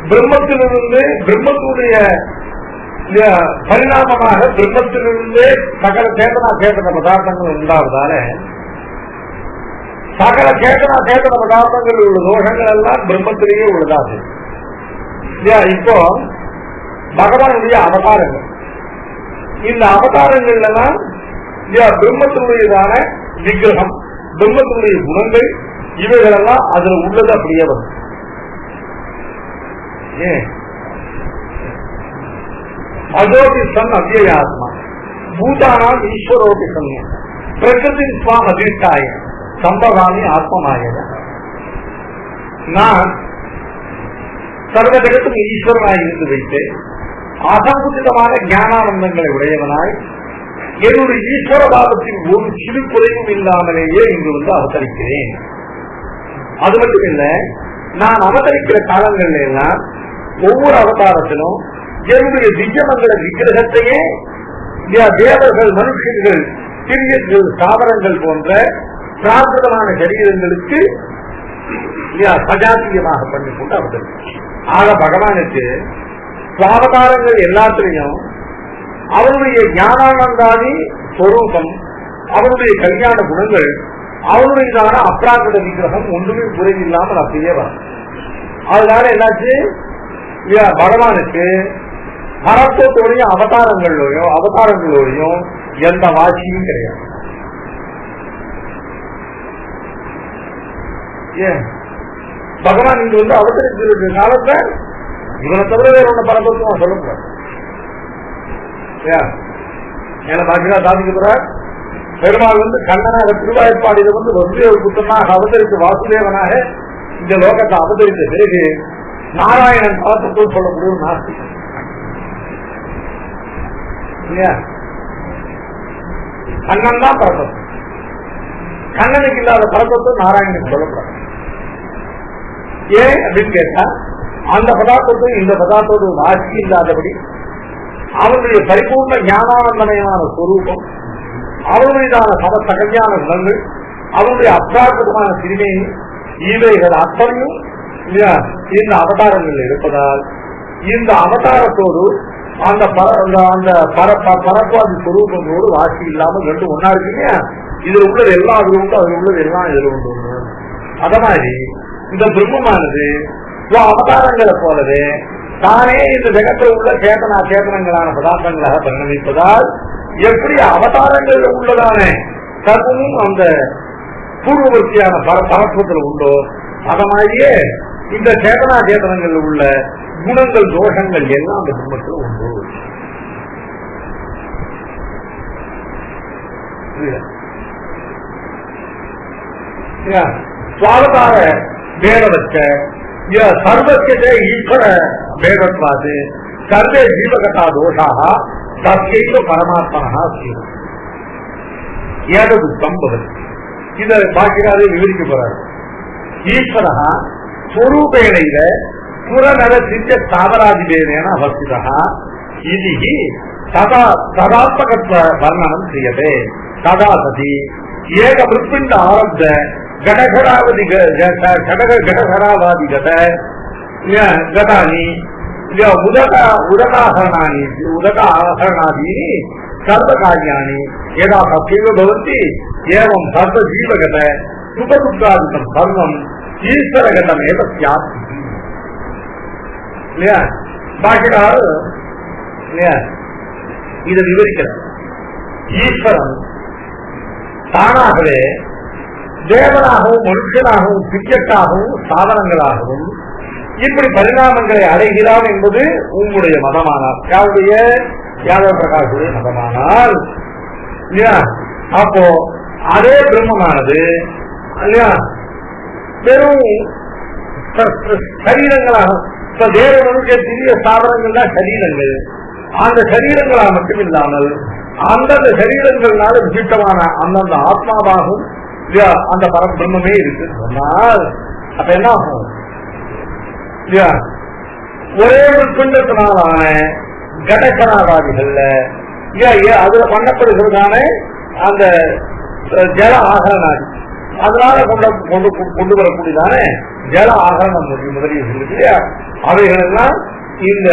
பிரம்மத்திலிருந்து பிரம்மத்துடைய பரிணாமமாக பிரம்மத்திலிருந்து சகல சேதனா சேதன பதார்த்தங்கள் உண்டாவதால சகல சேதனா சேதன பதார்த்தங்கள் உள்ள தோஷங்கள் எல்லாம் பிரம்மத்திலேயே உள்ளதாது. இப்போ பகவானுடைய அவதாரங்கள், இந்த அவதாரங்கள் எல்லாம் பிரம்மத்தினுடையதான விக்கிரகம், பிரம்மத்தினுடைய குணங்கள், இவைகள் எல்லாம் அதுல உள்ளது அப்படியே வரும். அஜோபி சன் அவ்யயாத்மா பூதானாம் ஈஸ்வரோபி சன் பிரகிருதி ஸ்வாம் அதிஷ்டாய சம்பவாமி ஆத்மமாய. நான் சர்வ ஜகத்தும் ஈஸ்வரனாய் இருந்து வைத்து அசங்குச்சிதமான ஞானானந்தங்களை உடையவனாய் என்னுடைய ஈஸ்வர பாவத்தின் ஒரு சிறு குறைவும் இல்லாமலேயே இங்கு வந்து அவதரிக்கிறேன். அது மட்டும் இல்ல, நான் அவதரிக்கிற காலங்கள்ல எல்லாம் ஒவ்வொரு அவதாரத்திலும் என்னுடைய திவ்யமங்கள விக்கிரகத்தையே தேவர்கள், மனுஷர்கள், சிறியர்கள், தாவரங்கள் போன்ற பிராகிருதமான சரீரங்களுக்கு சஜாத்தியமாக பண்ணிக்கொண்டு அவதரிக்கிறேன். ஆக பகவானுக்கு அவதாரங்கள் எல்லாத்திலையும் அவனுடைய ஞானானந்தாதி ஸ்வரூபம், அவனுடைய கல்யாண குணங்கள், அவனுடையதான அப்ராகிருத விக்கிரகம் ஒன்றுமே குறைவில்லாமல் அப்படியே வரும். அதனால என்னாச்சு, பகவானுக்கு பரத்தோடைய அவதாரங்களோடையும் எந்த வாட்சியும் கிடையாது. பகவான் இங்க வந்து அவதரிச்சிருக்கிற காலத்தை இவனை தவிர வேற ஒண்ணு பரதத்துவம் சொல்லக்கூடாது. ஏன்னா பாக்கியா சாதிக்கிறார், பெருமாள் வந்து கண்ணனாக திருவாய்ப்பாடியில வந்து வசுதேவ புத்தனாக அவதரித்து வாசுதேவனாக இந்த லோகத்தை அவதரித்த பிறகு நாராயணன் பரதத்துவம் சொல்லக்கூடிய நாஸ்திகம் இல்லையா? கண்ணன் தான் பரதத்துவம். கண்ணனுக்கு இல்லாத பரதத்துவம் நாராயணனுக்கு சொல்லக்கூடாது. ஏன் அப்படின்னு கேட்டா, அந்த பதார்த்தத்தும் இந்த பதார்த்தத்தோடு வாசி இல்லாதபடி அவனுடைய பரிபூர்ண ஞானானந்தமயமான ஸ்வரூபம், அவனுடையதான சமஸ்த கல்யாண குணங்கள், அவனுடைய அப்ராகிருதமான சிறுமை, இவைகள் அத்தனையும் இந்த அவதாரங்கள் இருப்பதால் இந்த அவதாரத்தோடு அந்த பரப்பாதி ஸ்வரூபங்களோடு வாசி இல்லாமல் ரெண்டு ஒன்னா இருக்குங்க. இதுல உள்ளது எல்லாம் அதுல உண்டு, அதுல உள்ளது எல்லாம் இதுல உண்டு. அத மாதிரி இந்த பிரம்மமானது அவதாரங்களை போலவே தானே இந்த ஜெகத்தில் உள்ள சேதனங்களான பதார்த்தங்களாக பரிணமிப்பதால் எப்படி அவதாரங்கள் உள்ளதான சர்வமும் அந்த பூர்வவர்த்தியான பரத்துவத்தில் உண்டோ, அத மாதிரியே இந்த சேதனங்கள் உள்ள குணங்கள், தோஷங்கள் எல்லாம் அந்த பிரம்மத்தில் உண்டு. சுவாவதார பேதவச்ச சர்வஸ்ய ஈஸ்வர பேதத்வாது சர்வே ஜீவகதா தோஷாக தஸ்யைவ பரமாத்மனः ஸ்யுः. ஏததுக்கம் பவதி. இதை பாக்கிறாரே விவரிக்க போறாரு. ஈஸ்வரः ஸ்வரூபேணைவ புறநர சித்த ஸ்தாவராதிபேதேன அவஸ்திதः இதி ததாத்மகத்வ வர்ணனம் கிரியதே. ததா சதி ஏக விற்பிண்ட ஆரப்த கடகடாவதி கடகடாவாதி கதானி உதகாஹரணாதீனி சர்வகாரியாணி ஏதா தப்பைவ பவந்தி ஏவம் சர்வ ஜீவகத சுபதுக்காதிகம் சர்வம் ஈஸ்வரகதம் ஏவ ஸ்யாத். இல்லையா? பாக்கினார் இல்லையா இதை விவரிக்கிறார். ஈஸ்வரன் தானாகவே தேவனாகவும் மனுஷனாகவும் பிச்சட்டாகவும் சாதனங்களாகவும் இப்படி பரிணாமங்களை அடைகிறான் என்பது உங்களுடைய மதமானால், யாருடைய யாதவ பிரகாஷுடைய மதமானால் இல்லையா? அப்போ அதே பிரம்மமானது இல்லையா வெறும் சரீரங்களாக இப்ப தேவனுடைய திரிய சாதனங்கள்லாம் சரீரங்கள், அந்த சரீரங்களா மட்டும் இல்லாமல் அந்தந்த சரீரங்கள்னால விசிஷ்டமான அந்தந்த ஆத்மாவாகும் அந்த பரபிரம்மே இருக்கு சொன்னால் அப்ப என்ன ஆகும் இல்லையா? ஒரே ஒரு பிண்டத்தினாலான கடக்கனாவாதிகள்ல அதுல பண்ணப்படுகிறதான அந்த ஜல ஆகரணாதி அதனால கொண்டு வரக்கூடியதான ஜல ஆகரணம் முதலிய இருக்கு இல்லையா? அவைகள் எல்லாம் இந்த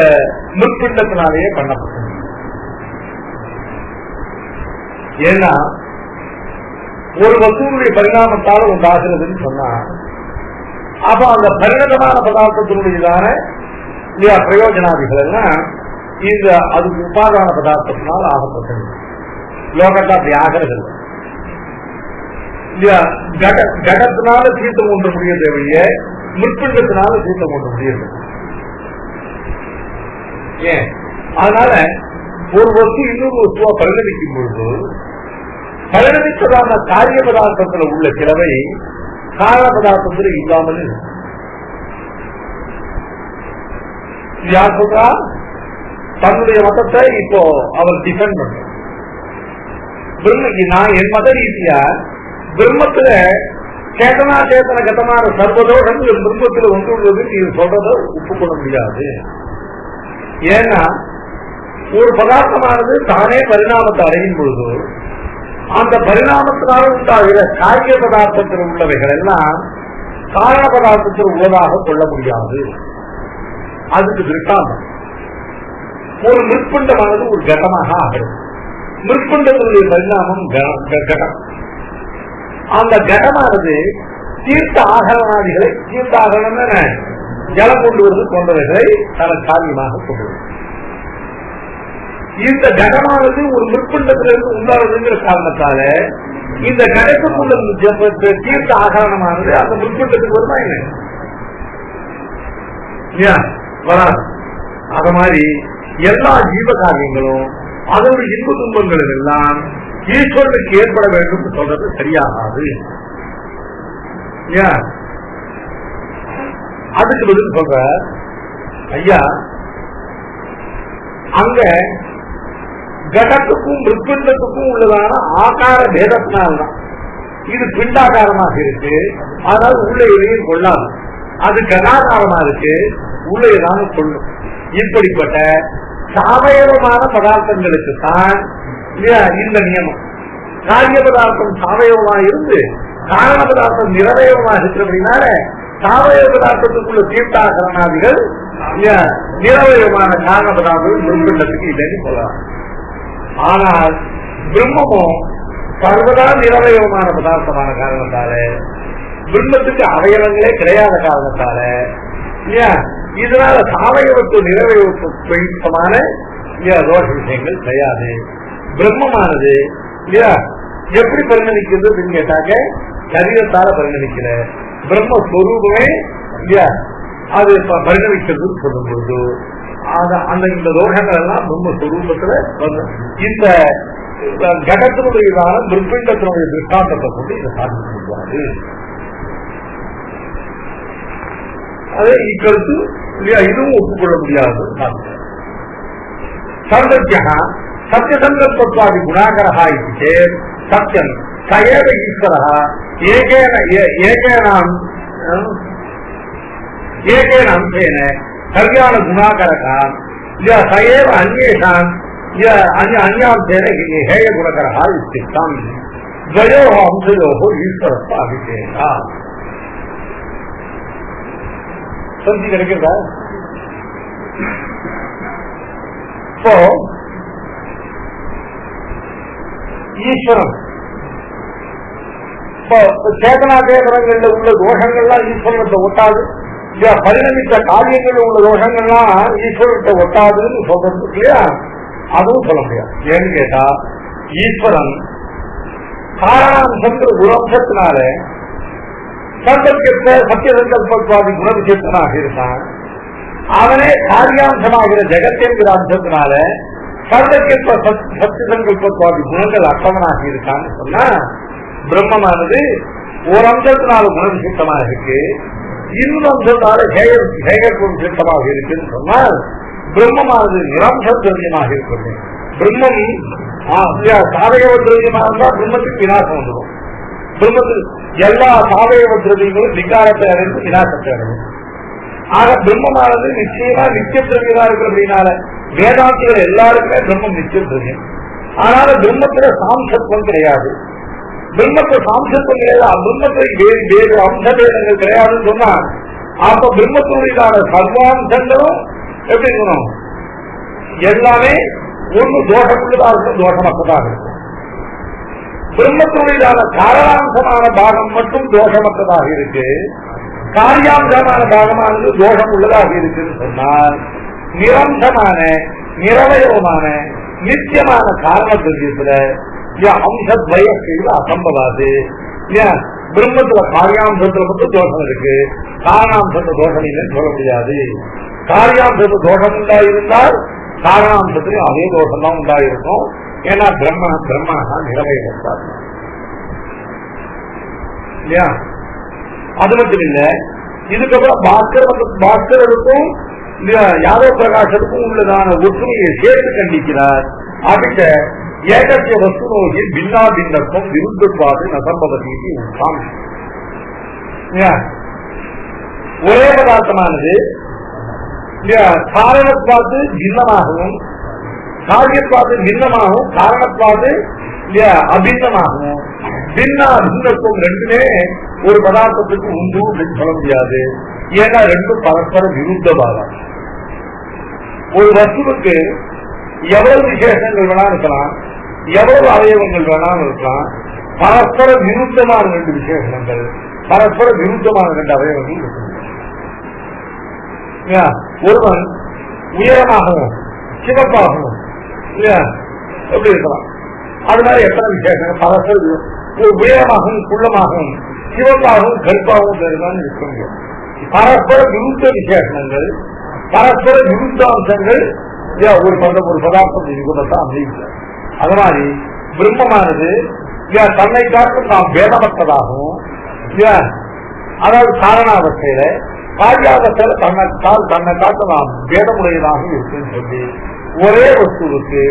முற்பிண்டத்தினாலேயே பண்ணப்பட்டது. ஏன்னா ஒரு வஸ்துடைய பரிணாமத்தால் உண்டாகிறதுன்னு சொன்னா அப்ப அந்த பரிணதமான பதார்த்தத்தினுடையதான பிரயோஜனாதிகள் எல்லாம் இந்த அதுக்கு உபாதான பதார்த்தத்தினால் ஆகப்பட்டது. லோகத்தை அப்படி ஆகிறது கடத்தினால தீர்த்தம் ஒன்று முடியதை வழிய முற்பிண்டத்தினால தீர்த்தம் ஒன்று முடியுது. ஏன்? அதனால ஒரு வஸ்து இன்னொரு வஸ்துவா பரிணமிக்கும் பொழுது பரிணமிப்பதான காரிய பதார்த்தத்தில் உள்ள கிழமை காரண பதார்த்தத்தில் இல்லாமல் யார் சொல்றா? தன்னுடைய மதத்தை இப்போ அவர் டிஃபெண்ட் பண்ற நான் என் மத ரீதியா பிரம்மத்துல சேதனா சேத்தன கட்டமான சர்வதோஷங்கள் பிரம்மத்தில் ஒன்று உள்ளது நீ சொல்றதை ஒப்புக்கொள்ள முடியாது. ஏன்னா ஒரு பதார்த்தமானது தானே பரிணாமத்தை அடையும் பொழுது அந்த பரிணாமத்தினால உண்டாகிற காரிய பதார்த்தத்தில் உள்ளவைகள் எல்லாம் காரண பதார்த்தத்தில் உள்ளதாக கொள்ள முடியாது. அதுக்கு திருஷ்டாந்தம் ஒரு மிற்பண்டமானது ஒரு கட்டமாக ஆகிறது. மிற்பண்டத்தினுடைய பரிணாமம் கடம். அந்த கடமானது தீர்த்த ஆகரணாதிகளை தீர்த்த ஆகரணம் ஜலம் கொண்டு வருவது போன்றவைகளை தனது காரியமாக கொண்டு வரும். இந்த கடமானது ஒரு மிற்பண்டத்திலிருந்து உண்டாவதுங்கிற காரணத்தால இந்த கடத்துக்குள்ள தீர்த்த ஆகரணமானது அந்த மிற்பண்டத்துக்கு வருமா என்ன வராது. அத மாதிரி எல்லா ஜீவ காரியங்களும் அதோட இன்ப துன்பங்கள் எல்லாம் ஈஸ்வரனுக்கு ஏற்பட வேண்டும் சொல்றது சரியாகாது. அதுக்கு பதில் சொல்ற ஐயா, அங்க கடத்துக்கும் மிருப்பிண்டத்துக்கும் உள்ளதான ஆகார பேதத்தினால்தான் இது பிண்டாகாரமாக இருக்கு. அதனால உள்ள எதையும் கொள்ளாது. அது கனாகாரமா இருக்கு, உள்ள ஏதாவது கொள்ளும். இப்படிப்பட்ட சாவயவமான பதார்த்தங்களுக்கு தான் இந்த நியமம். காரிய பதார்த்தம் சாவயவமா இருந்து காரண பதார்த்தம் நிறவயவமா இருக்கிறதுனால சாவயவ பதார்த்தத்துக்குள்ள தீர்த்தாகரணாதிகள் நிறவயமான காரண பதார்த்தம் பிரம்மண்டத்துக்கு இல்லைன்னு சொல்லலாம். ஆனால் பிரம்மமும் சர்வதா நிறவயவமான பதார்த்தமான காரணத்தால பிரம்மத்துக்கு அவயவங்களே கிடையாத காரணத்தால இதனால சாவயவத்து நிறவயவமான தோஷ விஷயங்கள் கிடையாது. பிரம்மமானது எப்படி பரிணமிக்கிறது கேட்டாக்க சரீரத்தால பரிணமிக்கிற பிரம்மஸ்வரூபமே அது பரிணமிக்கிறது சொல்லும் பொழுது அந்த இந்த தோஷங்கள் எல்லாம் பிரம்மஸ்வரூபத்துல இந்த கடத்தினுடையதான பிற்பண்டத்தினுடைய திருஷ்டாந்தத்தை கொண்டு இதை சாதிக்க முடியாது. அதே இக்கருத்து இதுவும் ஒப்புக்கொள்ள முடியாது. சர்வஜ்யா சத்தியசங்கல்பத்வாதி குணாகரா இது சேத் சத்தியம் சயேவ ஈஸ்வரः ஏகேன அம்சேன கல்யாண குணாகரः சயேவ அந்யேஷாம் அந்யாம்சேன ஹேய குணகரः இத்தியுக்தம் द्वयोः अंशयोः ஈஸ்வரஸ்ய அபிஷேகः. समझी கிடைக்கிறதா? இப்போ ஈஸ்வரன் சேதனா சேதனங்கள்ல உள்ள தோஷங்கள்லாம் ஈஸ்வரத்தை ஒட்டாது. பரிணமித்த காரியங்கள்ல உள்ள தோஷங்கள்லாம் ஈஸ்வரத்தை ஒட்டாதுன்னு சொல்றது இல்லையா? அதுவும் சொல்ல முடியாது. ஏன்னு கேட்டா ஈஸ்வரன் காரணாம்சங்கிற குணாம்சத்தினால சங்கல்பத்தை சத்திய சங்கல்பத்வாதி குணவிசேஷனாக இருக்கான். அவனே காரியாம்சமாகிற ஜெகத் என்கிற அம்சத்தினால சர்வக்கல்ப சத்திய சங்கல்பத்வாதி குணங்கள் அர்த்தவனாக இருக்கான்னு சொன்னா பிரம்மமானது ஒரு அம்சத்தினால குணவிசித்தமாக இருக்கு, இன்னொரு அம்சத்தால ஹேயத்துவமாக இருக்குன்னு சொன்னால் பிரம்மமானது நிரம்ச திரவியமாக இருக்கிறது. பிரம்மம் சாதகவ திரவியமாக இருந்தால் பிரம்மத்துக்கு விநாசம் வந்துடும். பிரம்மத்துக்கு எல்லா சாதகவ திரவியங்களும் விகாரத்தை அடைந்து விநாசத்தை அடையும். ஆக பிரம்மமானது நிச்சயமா நித்திய திரவியமா இருக்கு. அப்படின்னால வேதாந்திகள் எல்லாருக்குமே பிரம்மம் நித்திய திரவியம். ஆனால பிரம்மத்துல சாம்சத்துவம் கிடையாது. பிரம்மத்துல சாம்சத்துவம் கிடையாது, பிரம்மத்துல வேறு அம்ச வேதங்கள் கிடையாதுன்னு சொன்னா அப்ப பிரம்மத்தினுடையதான சர்வாம்சங்களும் எப்படி இருக்கணும்? எல்லாமே ஒன்று தோஷமுள்ளதாக இருக்கும், தோஷமற்றதாக இருக்கும். பிரம்மத்தினுடையதான காரணாம்சமான பாகம் மட்டும் தோஷமற்றதாக இருக்கு, காரியாம்சமான பாகமானது தோஷம் உள்ளதாக இருக்குன்னு சொன்னால் நிரந்தமான நிரவயமான நித்தியமான காரண திரவியத்துல அம்சத்வயத்தில் அசம்பவாது. பிரம்மத்துல காரியாம்சத்துல மட்டும் தோஷம் இருக்கு, காரணாம்சத்துல தோஷம் இல்லைன்னு சொல்ல முடியாது. காரியாம்சத்துல தோஷம் உண்டாயிருந்தால் காரணாம்சத்திலும் அதே தோஷம் தான் உண்டாயிருக்கும். ஏன்னா பிரம்மனா நிரவயத்தார் இல்லையா? அது மட்டும் இல்ல, இதுக்கப்புறம் பாஸ்கரருக்கும் யாதவ பிரகாசருக்கும் உள்ளதான ஒற்றுமையை சேர்த்து கண்டிக்கிறார். அதுக்கு ஏகத்திய வஸ்து நோக்கி பின்னா பின்னத்துவம் விருத்தத்வாது நசம்பவதி. ஒரே பதார்த்தமானது காரணத்வாது பின்னமாகவும் காரியத்வாது பின்னமாகவும் காரணத்வாது அபின்னமாகவும் பின்னா பின்னத்துவம் ரெண்டுமே ஒரு பதார்த்தத்துக்கு உண்டு அப்படின்னு சொல்ல முடியாது. ஏன்னா ரெண்டும் பரஸ்பர விருத்த பாகம். ஒரு வஸ்துவுக்கு எவ்வளவு விசேஷங்கள் வேணாலும் இருக்கலாம், எவ்வளவு அவயவங்கள் வேணாலும் இருக்கலாம், பரஸ்பர விருத்தமான ரெண்டு விசேஷங்கள், பரஸ்பர விருத்தமான ரெண்டு அவயவங்கள் இருக்கு. ஒருவன் உயரமாகவும் சிவப்பாகவும் எப்படி இருக்கலாம், அதனால எத்தனை விசேஷங்கள் பரஸ்பர உயரமாகவும் குள்ளமாகவும் சிவப்பாகவும் கருப்பாகவும் இருக்க முடியும். பரஸ்பர விருத்த விசேஷங்கள், பரஸ்பர விருத்தாம்சங்கள் ஒரு பதார்த்தம் குணத்தான் அமைக்கிறார். அது மாதிரி பிரம்மமானது தன்னை காட்டும் நாம் வேதமற்றதாகவும், அதாவது காரணாவஸ்தையில காரியாவஸ்தையில தன்னை காட்டும் நாம் வேதமுடையதாக இருக்குன்னு சொல்லி ஒரே வஸ்துவுக்கு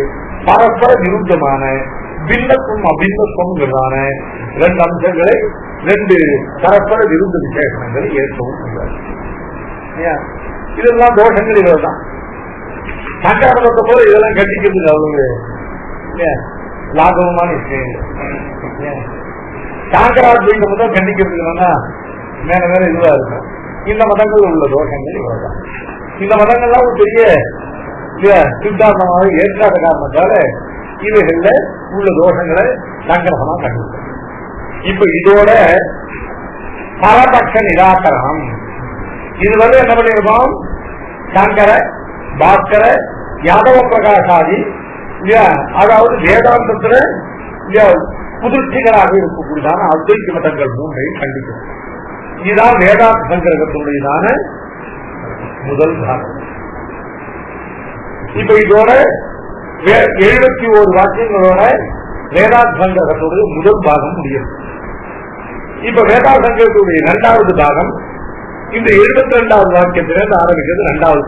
பரஸ்பர விருத்தமான பின்னத்துவம் அபின்னத்துவம் ரெண்டு அம்சங்களை, ரெண்டு பரஸ்பர விருத்த விசேஷங்களை ஏற்கவும் முடியாது. இதெல்லாம் தோஷங்கள் இவர்தான். சங்கரத்தை போல இதெல்லாம் கட்டிக்கிறதுக்கு அவ்வளவு லாபகமான விஷயங்கள். சாங்கராத்வைத மதம் கண்டிக்கிறதுக்கு மேல மேல இதுவா இருக்கும். இந்த மதங்கள் உள்ள தோஷங்கள் இவர்தான். இந்த மதங்கள்லாம் ஒரு பெரிய சித்தாந்தமாக ஏற்காத காரணத்தால இவைகள்ல உள்ள தோஷங்களை சங்கரமா கண்டிப்பாங்க. இப்ப இதோட பரபட்ச நிராகரணம் இதுவரை என்ன பண்ணிருக்கோம்? சங்கர, பாஸ்கர, யாதவ பிரகாசாதி, அதாவது வேதாந்தத்துல புதிர்ச்சிகளாக இருக்கக்கூடியதான அத்வைத மதங்கள் மூன்றையும் கண்டிக்கும். இதுதான் வேதாந்த சங்கரகத்தினுடையதான முதல் பாகம். இப்ப இதோட 71 வாக்கியங்களோட வேதாந்த சங்கரகத்துடைய முதல் பாகம் முடியும். இப்ப வேதாந்த சங்கரத்துடைய இரண்டாவது பாகம் இந்த 72வது வாக்கியத்திலிருந்து ஆரம்பிக்கிறது. இரண்டாவது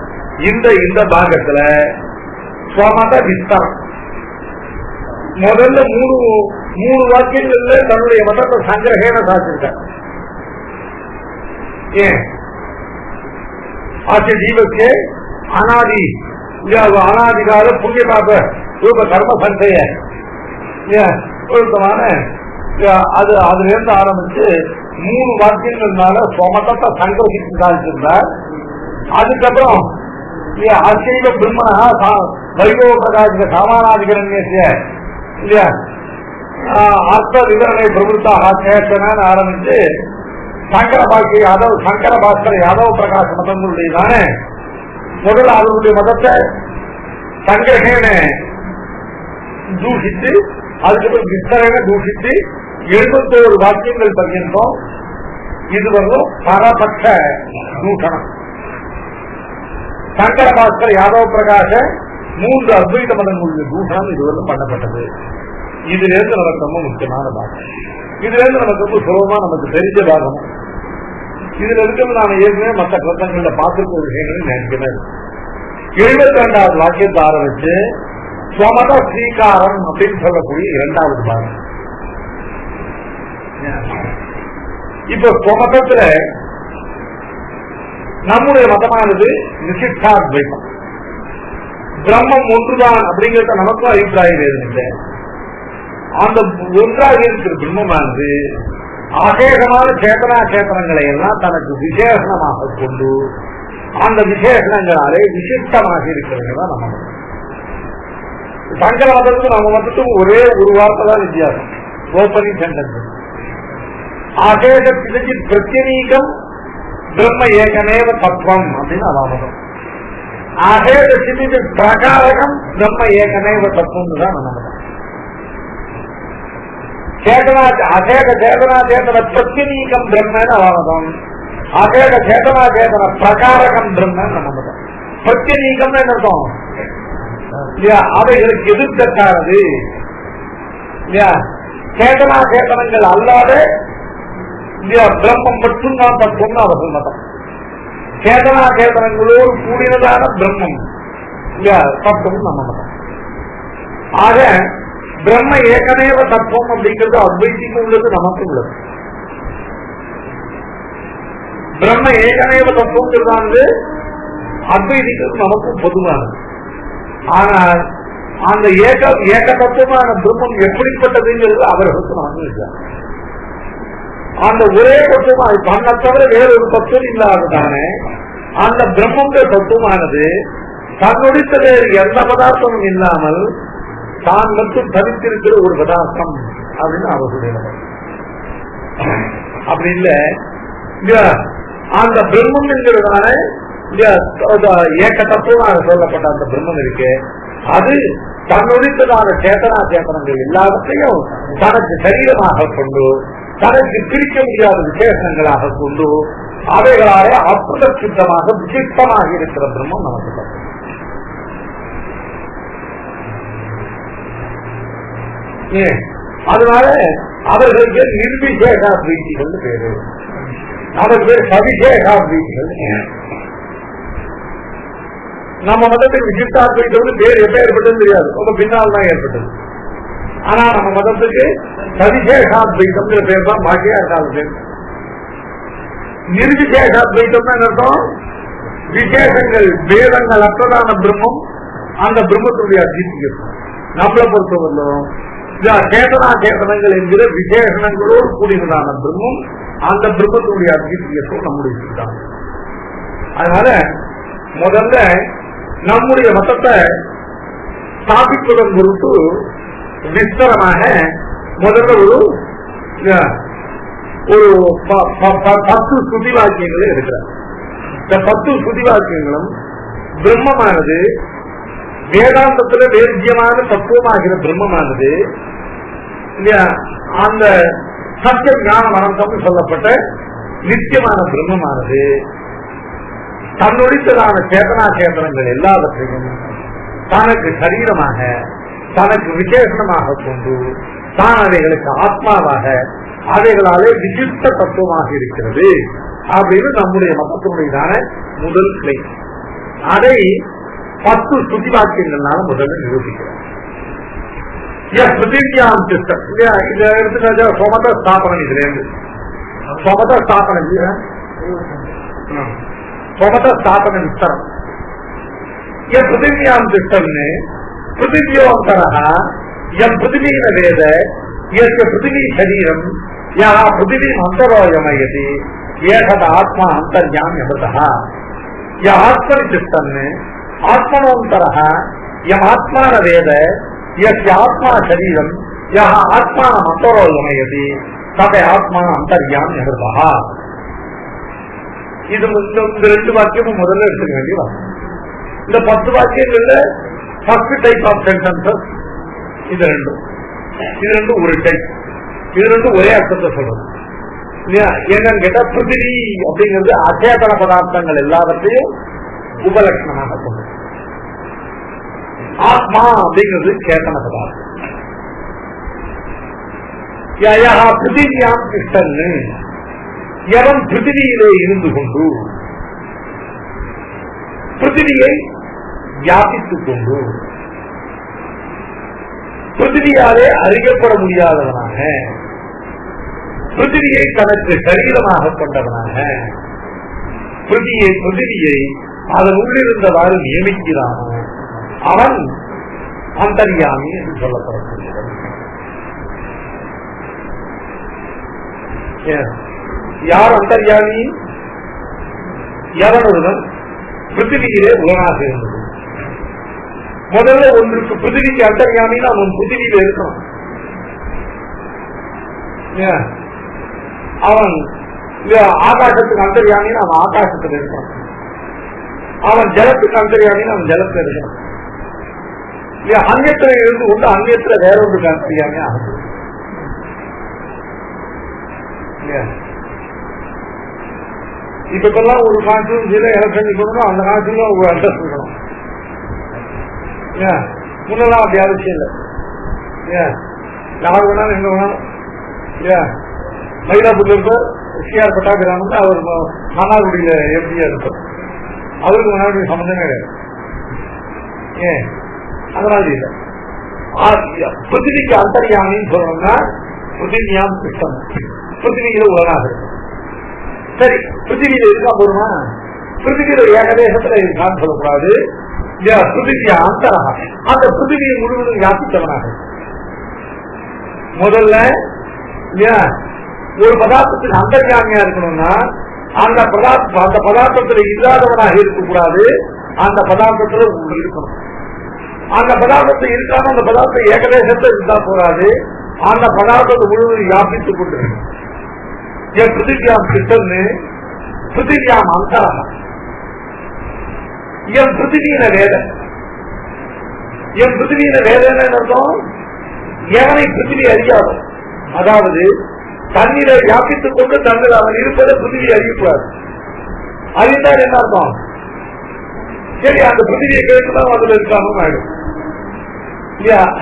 இந்த பாகத்துல ஸ்வமத விஸ்தாரம். முதல்ல மூணு வாக்கியங்கள்ல தன்னுடைய மதத்தை சங்கிரகேன சாதிச்சிருக்கார். ஏன் ஆச்சரிய ஜீவக்கு அனாதிகால புண்ணிய பாப ரூப கர்ம சந்தைய அதுல இருந்து ஆரம்பிச்சு 3 வாக்கியங்கள்னால ஸ்வமதத்தை சங்கிரகித்து சாதிச்சிருந்தார். அதுக்கப்புறம் அசைவ பிரம்மனா வைபவ பிரகாசிக சாமானாதிகரண்யசிய இல்லையா அர்த்த விவரணை பிரபுத்தாக சேத்தனான்னு ஆரம்பிச்சு சங்கர பாஸ்கர யாதவ பிரகாச மதங்களுடையதான முதல்ல அவர்களுடைய மதத்தை சங்கிரகேன தூஷித்து அதுக்கப்புறம் விஸ்தரன தூஷித்து 71 வாக்கியங்கள் பகிர்ந்தோம். இது பரபட்ச தூஷணம். சங்கர பாஸ்கர் யாதவ பிரகாச 3 அத்வைத மதங்களுடைய தூஷணம் இதுவரை பண்ணப்பட்டது. இதுல இருந்து நமக்கு ரொம்ப முக்கியமான பாகம், இதுல இருந்து நமக்கு ரொம்ப சுலபமா நமக்கு தெரிஞ்ச பாகம். இதுல இருக்கிறது நாம ஏற்கனவே மற்ற கிரந்தங்கள்ல பார்த்துருக்க விஷயங்கள் நினைக்கிறேன். 72வது வாக்கியத்தை ஆரம்பிச்சு ஸ்வமத ஸ்ரீகாரம் அப்படின்னு சொல்லக்கூடிய 2வது பாகம். இப்ப ஸ்வமதத்துல நம்முடைய மதமானது விசிஷ்டாத்வைதம், பிரம்மம் ஒன்றுதான் அப்படிங்கிறத நமக்கும் அபிப்பிராயம் இல்லை. அந்த ஒன்றாக இருக்கிற பிரம்மமானது அசேகமான சேதனா சேத்தனங்களை எல்லாம் தனக்கு விசேஷமாக கொண்டு அந்த விசேஷங்களாலே விசிஷ்டமாக இருக்கிறது தான் நம்ம சங்கர மதத்துக்கு நம்ம மதத்துக்கும் ஒரே ஒரு வார்த்தை தான் வித்தியாசம், ஓப்பனிங் சென்டென்ஸ். அசேஷ பிதஜி பிரத்யநீகம் பிரம்ம ஏகமேவ தத்துவம் அப்படின்னு அவாமதம். அசேஷ சிதிஜி பிரகாரகம் பிரம்ம ஏகமேவ தத்துவம் தான் நம்ம மதம். சேதனா அசேக சேதனா சேதன பிரத்யநீகம் பிரம்மன்னு அவாமதம். அசேக சேதனா சேதன பிரகாரகம் பிரம்மன்னு நம்ம மதம். பிரத்யநீகம் அர்த்தம் அவைகளுக்கு எதிர்த்தானது சேதனா சேதனங்கள் அல்லாத பிரம்மம் மட்டும்தான் தத்துவம் அவர்கள் மதம். சேதனா சேதனங்களோடு கூடினதான பிரம்மம் தத்துவம் நம்ம மதம். ஆக பிரம்ம ஏகமேவ தத்துவம் அப்படிங்கிறது அத்வைத்திக்கும் உள்ளது, நமக்கும் உள்ளது. பிரம்ம ஏகமேவ தத்துவங்கிறதானது அத்வைதிக்கும் நமக்கும் பொதுவானது. ஆனால் அந்த ஏக தத்துவமான பிரம்மம் எப்படிப்பட்டதுங்கிறது அவர்களுக்கு நமக்கு இருக்காது. அந்த ஒரே தத்துவமா தன்னை தவிர வேறொரு தத்துவம் இல்லாததானே அந்த பிரம்மங்கிற தத்துவமானது தன்னுடைய வேறு எந்த பதார்த்தமும் இல்லாமல் தான் மட்டும் தனித்திருக்கிற ஒரு பதார்த்தம் அப்படின்னு அவர்களுடைய அப்படி இல்லை. அந்த பிரம்மம் என்கிறதான ஏக தத்துவமாக சொல்லப்பட்ட அந்த பிரம்மம் இருக்கு, அது தன்னுடையதான சேத்தனா சேத்தனங்கள் எல்லாவற்றையும் தனக்கு சரீரமாக கொண்டு தனக்கு பிரிக்க முடியாத விசேஷங்களாக கொண்டு அவைகளாலே அற்புத சித்தமாக விசிஷ்டமாக இருக்கிற பிரம்மம் நமக்கு. அதனால அவர்களுக்கு நிர்விசேஷாத்வைதிகள் பேரு, அவருக்கு பேர் சவிசேஷாத்வைதிகள். நம்ம மதத்துக்கு விசிஷ்டாத்வைதம் பேர் எப்ப ஏற்பட்டது தெரியாது, ரொம்ப பின்னால் தான் ஏற்பட்டது. ஆனா நம்ம மதத்துக்கு சவிசேஷாத்வைதம் பேர் தான் பாக்கியா இருக்காது. நிர்விசேஷாத்வைதம் அர்த்தம் விசேஷங்கள் வேதங்கள் அற்றதான பிரம்மம் அந்த பிரம்மத்துடைய அத்விதீயம். நம்மளை பொறுத்தவரையிலும் சேதனா சேதனங்கள் என்கிற விசேஷங்களோடு கூடியதான பிரம்மம் அந்த பிரம்மத்துடைய அத்விதீயத்தை நம்முடைய சொல்றாங்க. அதனால முதல்ல நம்முடைய மதத்தை ஸ்தாபிப்பதன் பொருட்டு விஸ்தரமாக முதல்ல ஒரு 10 ஸ்ருதி வாக்கியங்களே இருக்கிறார். இந்த 10 ஸ்ருதி வாக்கியங்களும் பிரம்மமானது வேதாந்தத்துல வேத்தியமான தத்துவமாகிற பிரம்மமானது அந்த சத்திய ஞான அனந்தம் சொல்லப்பட்ட நித்தியமான பிரம்மமானது தன்னுடையதான சேதனா சேதனங்கள் எல்லாவற்றையும் தனக்கு சரீரமாக தனக்கு விசேஷமாக கொண்டு தான் அவைகளுக்கு ஆத்மாவாக அவைகளாலே விசிஷ்ட தத்துவமாக இருக்கிறது அப்படின்னு நம்முடைய மதத்தினுடையதான முதல் கிளை. அதை 10 ஸ்ருதி வாக்கியங்கள்னால முதல்ல நிரூபிக்கிறோம். பிருத்திவியாம் சிஸ்டம் இதை எடுத்துக்காக சொமத ஸ்தாபனம், இதுல இருந்து சொமத ஸ்தாபனம் சொமத ஸ்தாபன விஸ்தரம். பிருத்திவியாம் சிஸ்டம்னு பிருத்திவியோந்தரா எம் பிருத்திவீன வேத எஸ்ய பிருத்திவி சரீரம் யா பிருத்திவி அந்தரோயமயதி ஏகத ஆத்மா அந்தர்யாம் எமதா ய ஆத்மனி சிஸ்டம்னு ஆத்மனோந்தரா எம் ஆத்மான வேத எஸ்ய ஆத்மா சரீரம் யா ஆத்மா அந்தரோயமயதி தத ஆத்மா அந்தர்யாம் எமதா. இது இந்த 2 வாக்கியமும் முதல்ல எடுத்துக்க வேண்டிய வாக்கியம். இந்த 10 வாக்கியங்கள்ல ஃபர்ஸ்ட் டைப் ஆஃப் சென்டென்சஸ் இது ரெண்டும் ஒரு டைப், இது ரெண்டும் ஒரே அர்த்தத்தை சொல்றது இல்லையா? என்னன்னு கேட்டா பிருத்திவி அப்படிங்கிறது அச்சேதன பதார்த்தங்கள் எல்லாவற்றையும் உபலட்சணமாக கொண்டது. ஆத்மா அப்படிங்கிறது சேத்தன பதார்த்தம். பிருத்திவியாம் கிருஷ்ணன், எவன் பிருத்திவியிலே இருந்து கொண்டு பிருத்திவியை வியாபித்துக் கொண்டு பிருத்திவியாலே அறியப்பட முடியாதவனாக, பிருத்திவியை தனக்கு சரீரமாக கொண்டவனாக, பிருத்திவியை அதன் உள்ளிருந்தவாறு நியமிக்கிறானோ அவன் அந்தர்யாமி என்று சொல்லப்படக்கூடியவன். யார் அந்தர்யாமி? எவனுடன் பிருத்திவியிலே உலனாக இருந்தது. முதல்ல ஒன்றுக்கு பிருத்திவிக்கு அந்தர்யாமின்னு அவன் பிருத்திவியில இருக்கணும். அவன் ஆகாசத்துக்கு அந்தர்யாமின்னு அவன் ஆகாசத்துல இருக்கணும். அவன் ஜலத்துக்கு அந்தர்யாமின்னு அவன் ஜலத்துல இருக்கணும். அந்நியத்துல இருந்து கொண்டு அந்நியத்துல வேற ஒன்றுக்கு அந்தர்யாமி ஆகும். இப்பெல்லாம் ஒரு கான்ஸ்டியூன்சியில எலெக்ஷன் பண்ணணும், அந்த கான்ஸ்டியூன்ல ஒரு அட்ரஸ் இருக்கணும். முன்னெல்லாம் அப்படி அவசியம் இல்லை. யார் வேணாலும் எங்க வேணாலும் மயிலாப்பூர்ல இருக்க சிஆர் பட்டாபிராமன் அவர் மன்னார்குடியில எம்பியா இருப்பார். அவருக்கு மன்னார்குடி சம்பந்தமே கிடையாது. அந்த மாதிரி இல்லை. பிருத்திவிக்கு அந்தர்யாமின்னு சொல்லணும்னா பிருத்திவியாம் கிருஷ்ணன், பிருத்திவியில உலகாக இருக்கும். சரி, பிருத்திவியில இருக்கா போதுமா? பிருத்திவியில ஏகதேசத்துல இருக்கான்னு சொல்லக்கூடாது. பிருத்திவியா அந்தரா, அந்த பிருத்திவியை முழுவதும் வியாபித்தவனாக. முதல்ல ஒரு பதார்த்தத்துக்கு அந்தர்யாமியா இருக்கணும்னா அந்த பதார்த்தத்துல இல்லாதவனாக இருக்கக்கூடாது, அந்த பதார்த்தத்துல இருக்கணும். அந்த பதார்த்தத்தை இருக்காம அந்த பதார்த்தம் ஏகதேசத்தை இருந்தா போறாது, அந்த பதார்த்தத்தை முழுவதும் வியாபித்துக் கொண்டிருக்கணும். என் பிருத்திவியாம் கிருஷ்ணன்னு, பிருத்திவியாம் அந்தரா, என் பிருத்திவியின வேத. என் பிருத்திவியின வேதன்னு அர்த்தம் எவனை பிருத்திவி அறியாதோ, அதாவது தண்ணீரை வியாபித்துக் கொண்டு தங்கள் அவன் இருப்பதை பிருத்திவி அறியக்கூடாது. அறிந்தால் என்ன அர்த்தம்? சரி, அந்த பிருத்திவியை கேட்டுதான் அதுல இருக்காம ஆயிடும்.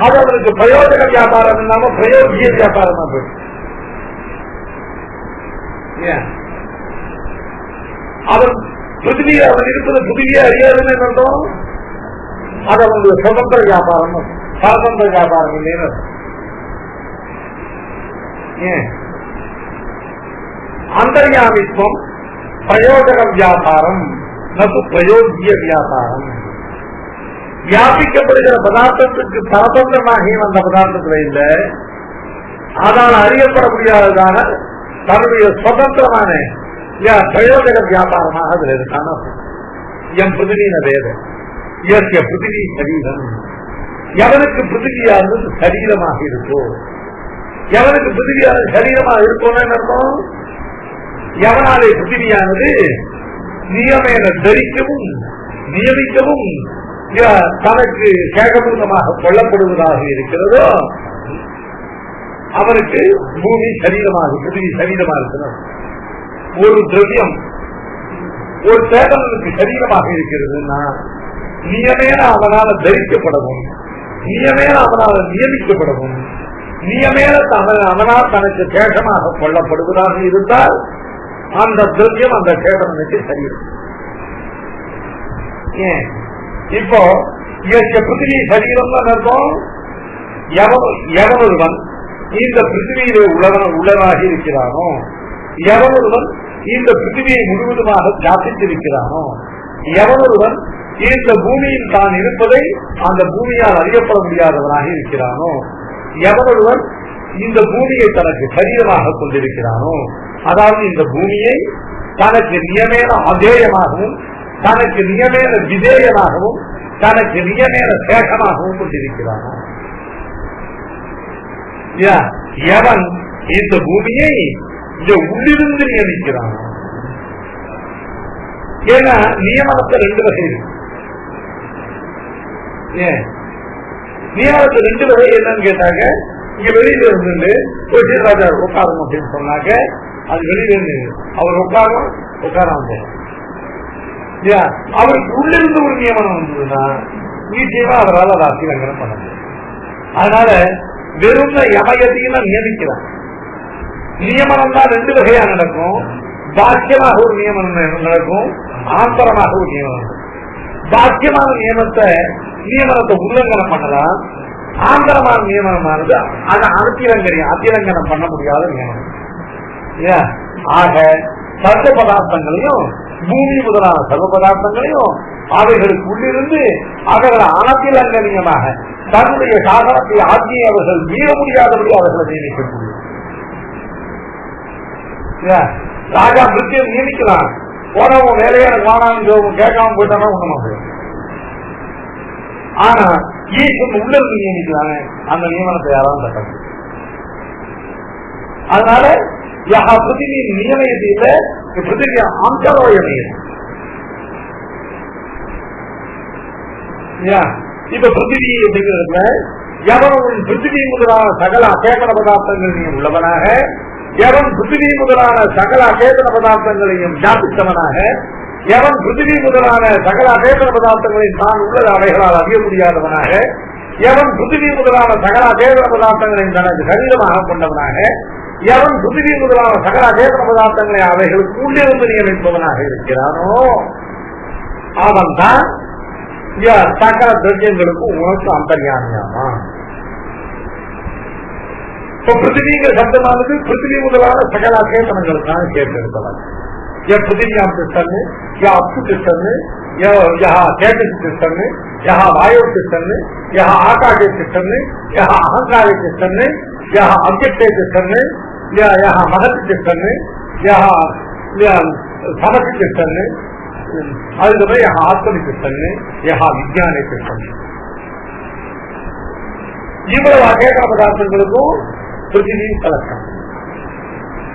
அது அவனுக்கு பிரயோஜன வியாபாரம் இல்லாம பிரயோகிய வியாபாரமா போயிடும். அவன் பிருத்திவியை அவன் இருப்பது பிருத்திவியை அறியாதுன்னு அர்த்தம். அது அவனுடைய சுதந்திர வியாபாரம், சுதந்திர வியாபாரம் இல்லைன்னு. அந்தர்யாமித்வம் பிரயோஜன வியாபாரம், நது பிரயோகிய வியாபாரம். வியாபிக்கப்படுகிற பதார்த்தத்துக்கு பரதந்திரமாக அந்த பதார்த்தத்துல இல்ல, அதனால் அறியப்பட முடியாததான தன்னுடைய சுதந்திரமான பிரயோஜன வியாபாரமாக அதுல இருக்கான என் பிருத்திவியின வேத. இயற்கை பிருத்திவி சரீரம். எவனுக்கு பிருத்திவியானது சரீரமாக இருக்கோ, எவனுக்கு பிருத்திவியானது சரீரமாக இருக்கோன்னு அர்த்தம், எவனாலே பிருத்திவியானது நியமேன தரிக்கவும் நியமிக்கவும் தனக்கு சேகபூர்ணமாக கொள்ளப்படுவதாக இருக்கிறதோ அவனுக்கு பூமி சரீரமாக, பிருத்திவி சரீரமாக இருக்கிறது. ஒரு திரவியம் ஒரு சேதனுக்கு சரீரமாக இருக்கிறதுன்னா நியமேன அவனால தரிக்கப்படவும், நியமேன அவனால் நியமிக்கப்படவும், நியமேன அவனால் தனக்கு சேஷமாக கொள்ளப்படுவதாக இருந்தால் அந்த திரவியம் அந்த சேதனுக்கு சரீரம். ஏன் இப்போ பிருத்திவி சரீரம் தான் அர்த்தம். எவனொருவன் இந்த பிருத்திவியிலே உள்ளவனாக இருக்கிறானோ, எவனொருவன் இந்த பிருத்திவியை முழுவதுமாக வியாபித்திருக்கிறானோ, எவனொருவன் இந்த பூமியில் தான் இருப்பதை அந்த பூமியால் அறியப்பட முடியாதவனாக இருக்கிறானோ, எவனொருவன் இந்த பூமியை தனக்கு சரீரமாக கொண்டிருக்கிறானோ, அதாவது இந்த பூமியை தனக்கு நியமேன அதேயமாகவும் தனக்கு நியமேன விதேயமாகவும் தனக்கு நியமேன சேகமாகவும் கொண்டிருக்கிறானோ, எவன் இந்த பூமியை உள்ளிருந்து நியமிக்கிறான். ஏன்னா நியமனத்தை ரெண்டு வகை இருக்கு. நியமனத்தை ரெண்டு வகை என்னன்னு கேட்டாங்க, இங்க வெளியில இருந்து ராஜா உட்காரணும் அப்படின்னு சொன்னாக்க அது வெளியில இருந்து அவர் உட்காராம அவருக்கு உள்ளிருந்து ஒரு நியமனம் வந்ததுன்னா நிச்சயமா அவரால் அதை அத்திலங்கனம் பண்ண முடியும். அதனால வெறும் யமயத்தையும் நியமிக்கிறான். நியமனம் தான் ரெண்டு வகையா நடக்கும். பாக்கியமாக ஒரு நியமனம் நடக்கும், ஆந்தரமாக ஒரு நியமனம். பாக்கியமான நியமனத்தை உல்லங்கனம் பண்ணலாம். ஆந்தரமான நியமனமானது அதை அத்திலங்கனம் பண்ண முடியாத நியமனம். ஆக சர்வ பதார்த்தங்களையும் பூமி முதலான சர்வ பதார்த்தங்களையும் அவைகளுக்கு உள்ளிருந்து அவர்கள் அனத்திலங்கனியமாக தன்னுடைய சாதனத்தை ஆட்சியை அவர்கள் மீற முடியாதபடி அவர்களை நியமிக்க முடியும். ராஜா பிரிட்டியை நியமிக்கலாம், போனவங்க வேலையை வானான்னு கேட்காம போயிட்டாலும் ஒண்ணுமா போயிடும். ஆனா ஈஸ்வரன் உள்ள இருந்து நியமிக்கிறாங்க, அந்த நியமனத்தை யாராவது தட்ட முடியும். அதனால பிருத்திவியின் நியமயத்தை இல்ல, பிருத்திவிய அந்தரோயமையம். இப்ப பிருத்திவி அப்படிங்கிறதுல எவனும் பிருத்திவி முதலான சகல அசேதன பதார்த்தங்களையும் உள்ளவனாக, எவன் பிருத்திவி முதலான சகல அசேதன பதார்த்தங்களையும் வியாபித்தவனாக, எவன் பிருத்திவி முதலான சகல அசேதன பதார்த்தங்களையும் தான் உள்ளது அவைகளால் அறிய முடியாதவனாக, எவன் பிருத்திவி முதலான சகல அசேதன பதார்த்தங்களையும் தனது சரீரமாக கொண்டவனாக, எவன் பிருத்திவி முதலான சகல அசேதன பதார்த்தங்களை அவைகளுக்கு உள்ளிருந்து நியமிப்பவனாக இருக்கிறானோ அவன் தான் சகல திரவியங்களுக்கும் உனக்கு அந்தர்யாமியாமா. இப்ப பிருத்திவிங்கிற சப்தமானது பிருத்திவி முதலான சகல அசேதனங்களுக்கான கேட்டெடுப்பவன். பிருத்திவியாம் திஷ்டன், அப்பு திஷ்டன், தேஜஸ் திஷ்டன், வாயு திஷ்டன், ஆகாஷ திஷ்டன், அகங்கார திஷ்டன், அவ்யக்தே திஷ்டன், மகத் திஷ்டன், சமசி திஷ்டன், அதுக்கப்புறம் ஆத்மனி திஷ்டன், விஜயான திஷ்டன். இவ்வளவு அசேதன பதார்த்தங்களுக்கும் பிருத்திவி கலக்கம்.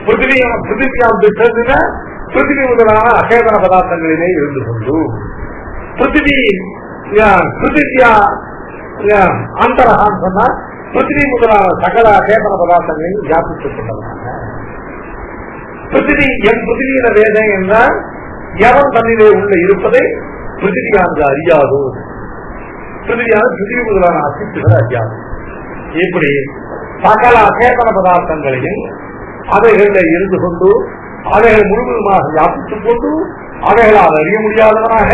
பிருத்திவியாம் திஷ்டன்னா பிருத்திவி முதலான அசேதன பதார்த்தங்களிலே இருந்து கொண்டு பிருத்திவியா அந்தரகான்னு சொன்னா பிருத்திவி முதலான சகல அசேதன பதார்த்தங்களையும் வியாபித்துக் கொண்டவனாக. பிருத்திவியின வேதம் என்றால் எவன் தன்னிலே உள்ள இருப்பதை பிருத்திவியானது அறியாதோ, பிருத்திவி முதலான அசித்துகளை அறியாது. இப்படி சகல அசேதன பதார்த்தங்களையும் அவைகளில் இருந்து கொண்டு அவைகள் முழுவதுமாக வியாபித்துக் கொண்டு அவைகளால் அறிய முடியாதவனாக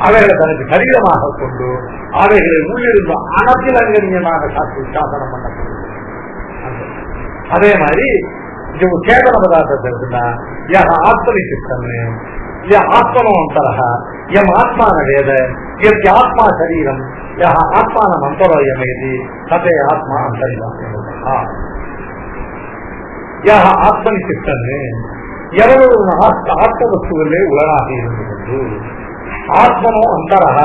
அவைகளை தனக்கு சரீரமாக கொண்டு அவைகளை உள்ளிருந்து அனத்திலங்கனியமாக சாசனம் பண்ணக்கூடிய அதே மாதிரி சேதன பதார்த்தத்தை இருக்குன்னா ஆத்மனி சித்தன்னு ஆத்மனோ அந்தரக எம் ஆத்மான வேத எத் ஆத்மா சரீரம் ஆத்மானம் அந்தரோயமேதி ததே ஆத்மா அந்தரியம். ஆத்மனி சித்தன்னு எவனொரு ஆத்ம வஸ்துவிலே உலகாக இருந்து கொண்டு ஆத்மனோ அந்தரக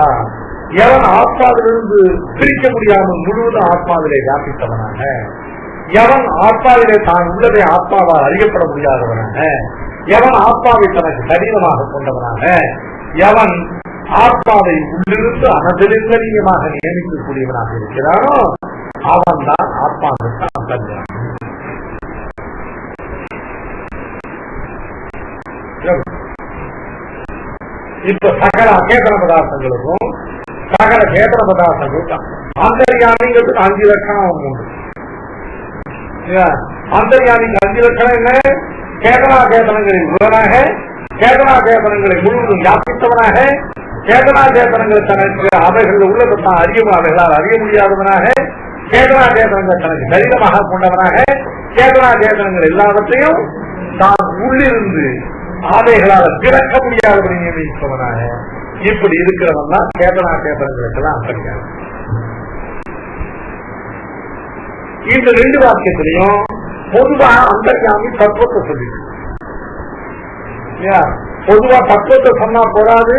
எவன் ஆத்மாவிலிருந்து பிரிக்க முடியாமல் முழுவதும் ஆத்மாவிலே வியாபித்தவனாக, எவன் ஆத்மாவிலே தான் உள்ளதை ஆத்மாவால் அறியப்பட முடியாதவனாக, எவன் ஆத்மாவை தனக்கு சரீரமாக கொண்டவனாக, எவன் ஆத்மாவை உள்ளிருந்து அனதிலிங்கமாக நியமிக்கக்கூடியவனாக இருக்கிறானோ அவன் தான் ஆத்மாவிற்கு அந்தர்யாமி. இப்ப சகல அசேதன பதார்த்தங்களுக்கும் சகல சேதன பதார்த்தங்களுக்கும் அந்தர்யாமிங்கிறதுக்கு 5 லட்சணம் உண்டு. அந்தர்யாமிக்கு 5 லட்சணம் என்ன? சேதனாசேதனங்களின் உள்ளனாக, சேதனாசேதனங்களை முழுவதும் வியாபித்தவனாக, சேதனாசேதனங்கள் தனக்கு அவைகள் உள்ளதான் அறியும் அவைகளால் அறிய முடியாதவனாக, சேதனாசேதனங்கள் தனக்கு சரீரமாக கொண்டவனாக, சேதனாசேதனங்கள் எல்லாவற்றையும் தான் உள்ளிருந்து அவைகளால் பிறக்க முடியாதபடி நியமிப்பவனாக இப்படி இருக்கிறவன் தான் சேதனாசேதனங்களுக்கெல்லாம் அந்தர்யாமி. இந்த 2 வாக்கியத்திலையும் பொதுவாக அந்தர்யாமி தத்துவத்தை சொல்லி, பொதுவா தத்துவத்தை சொன்னா போறாது,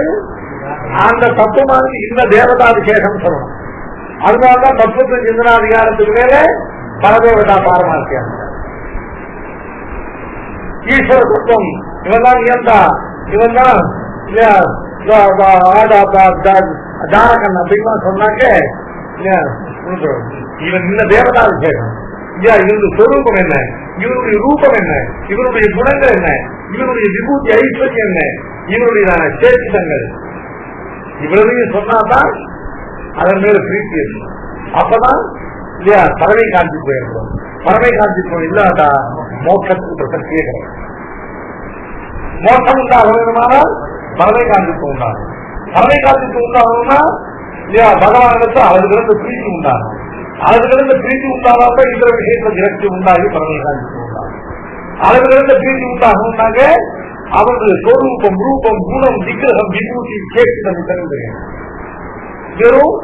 அந்த தத்துவமானது இந்த தேவதாபிஷேகம் சொல்லணும். அதனாலதான் தத்துவத்தின் சிந்தனாதிகாரத்துக்கு மேல பரதேவதா பாரமாக்கியம் ஈஸ்வர தத்துவம் இவன் தான் நியந்தா, இவன் தான் தாரகன் அப்படின்னா சொன்னாக்க இவன் இந்த தேவதாபிஷேகம். இவனுடைய சொரூபம் என்ன, இவனுடைய ரூபம் என்ன, இவனுடைய குணங்கள் என்ன, இவனுடைய விபூதி ஐஸ்வர்யம் என்ன, இவனுடைய சேஷிதங்கள் இவ்வளவையும் சொன்னாதான் அதன் மேல பிரீத்தி இருக்கும். அப்பதான் இல்லையா பறவை காஞ்சி போயிருக்கிறோம். பறவை காஞ்சித்துவம் இல்லாதா மோட்சத்துக்கு பிரசக்தியே கிடையாது. மோட்சம் உண்டாக வேண்டுமானால் பறவை காஞ்சித்துவம் உண்டாகும். பறவை காஞ்சித்துவம் உண்டாகணும்னா இல்லையா பகவானிடத்து அவர்களிருந்து பிரீத்தி உண்டாகும். அவர்களிருந்து பிரீத்தி உண்டாகாம இந்த விஷயத்துல விரக்தி உண்டாகி பறவை காஞ்சித்துவம் உண்டாகும். அவர்களிருந்து பிரீத்தி உண்டாகணும்னாங்க அவர்கள் சொரூபம் ரூபம் குணம் விக்கிரகம் விபூதி கேட்கிறது தெரிந்து வெறும்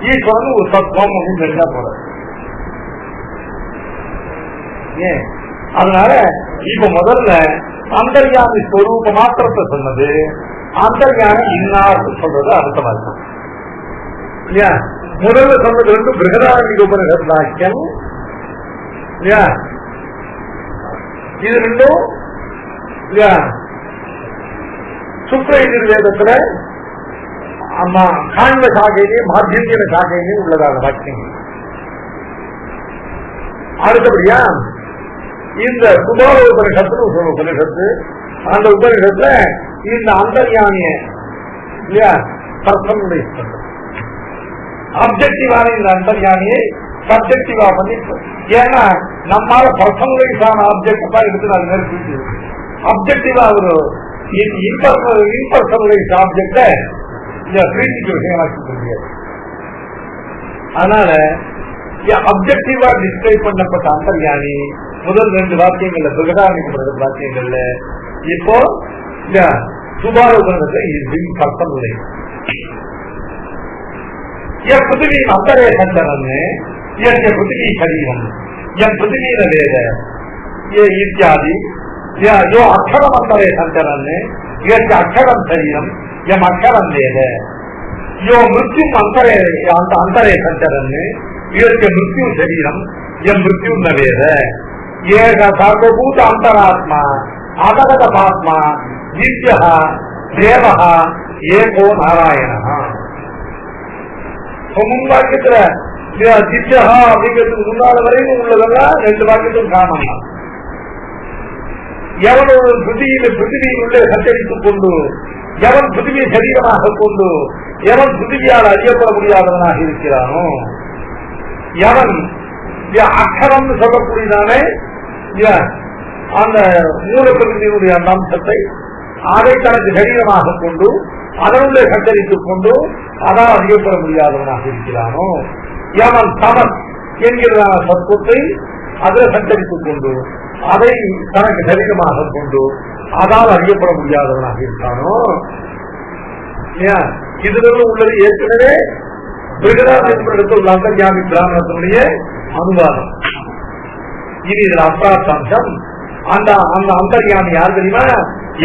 ஈஸ்வரன் ஒரு தத்துவம் அப்படின்னு தெரிஞ்சா போல. ஏன் அதனால இப்ப முதல்ல அந்தர்யாமி ஸ்வரூப மாத்திரத்தை சொன்னது, அந்தர்யாமி இன்னார்னு சொல்றது அர்த்தமா இருக்கும் இல்லையா. முதல்ல சொன்னது வந்து பிருகதாரண்ய உபனிஷத் வாக்கியம் இல்லையா. இது ரெண்டும் இல்லையா சுக்ர யஜுர்வேதத்துல காண்ப சாகையிலையும் மாத்தியந்திர சாகையிலையும் உள்ளதாக வாக்கியம். அடுத்தபடியா இந்த சுபாவ உபனிஷத்து உபனிஷத்து, அந்த உபனிஷத்துல இந்த அந்தர்யாமிய இல்லையா பர்சனுடைய அப்ஜெக்டிவான இந்த அந்தர்யாமியை சப்ஜெக்டிவா பண்ணி, ஏன்னா நம்மால பர்சனலைஸான ஆப்ஜெக்ட் தான் எடுத்து அது மாதிரி பிரிச்சு அப்ஜெக்டிவா ஒரு இம்பர்சனலைஸ் ஆப்ஜெக்ட பிரீத்திக்கு விஷயமாக்கி முடியாது. அதனால அப்ஜெக்டிவா டிஸ்கிரைப் பண்ணப்பட்ட அந்தர்யாமி முதல் 2 வாக்கியங்கள்ல பிருகதாரண்ய வாக்கியங்கள்ல இப்போ இந்த சுபாவ பர்சனலை பிருத்திவி அந்தரே சஞ்சரன்னு பிருத்திவி சரீரம் என் பிருத்திவீர வேத இத்தியாதி जो अक्षरम अंतरे संचरण ये अक्षरम शरीरम यम अक्षरम वेद यो मृत्यु अंतरे संचरण ये मृत्यु शरीरम यम मृत्यु न वेद ये सर्वभूत अंतरात्मा अवगत पात्मा दिव्य देव एको नारायण मुंबाक्यத்துல दिव्य அப்படிங்கிறது முன்னாள் வரைக்கும் உள்ளதெல்லாம் 2 வாக்கியத்தும் காரணம். எவன் ஒரு பிருத்திவியுள்ளே சஞ்சரித்துக் கொண்டு எவன் பிருத்திவியை சரீரமாக கொண்டு எவன் பிருத்திவியால் அறியப்பட முடியாதவனாக இருக்கிறானோ, எவன் அக்ஷரம் சொல்லக்கூடியதானே அந்த மூல பிரகிருதியினுடைய அந்த அம்சத்தை அதை தனக்கு சரீரமாக கொண்டு அதனுள்ளே சஞ்சரித்துக் கொண்டு அதான் அறியப்பட முடியாதவனாக இருக்கிறானோ, எவன் தமன் என்கிறதான தத்துவத்தை அதில் சஞ்சரித்துக் கொண்டு அதை தனக்கு சரீரமாக கொண்டு அதால் அறியப்பட முடியாதவனாக இருக்கானோ, இதுல உள்ளது ஏற்கனவே பிருகதாரண்யத்தில் அந்தர்யாமி பிராமணத்தினுடைய அனுவாதம். இது இதுல அப்ரார்த்தாம்சம். அந்த அந்த அந்தர்யாமி யார் தெரியுமா?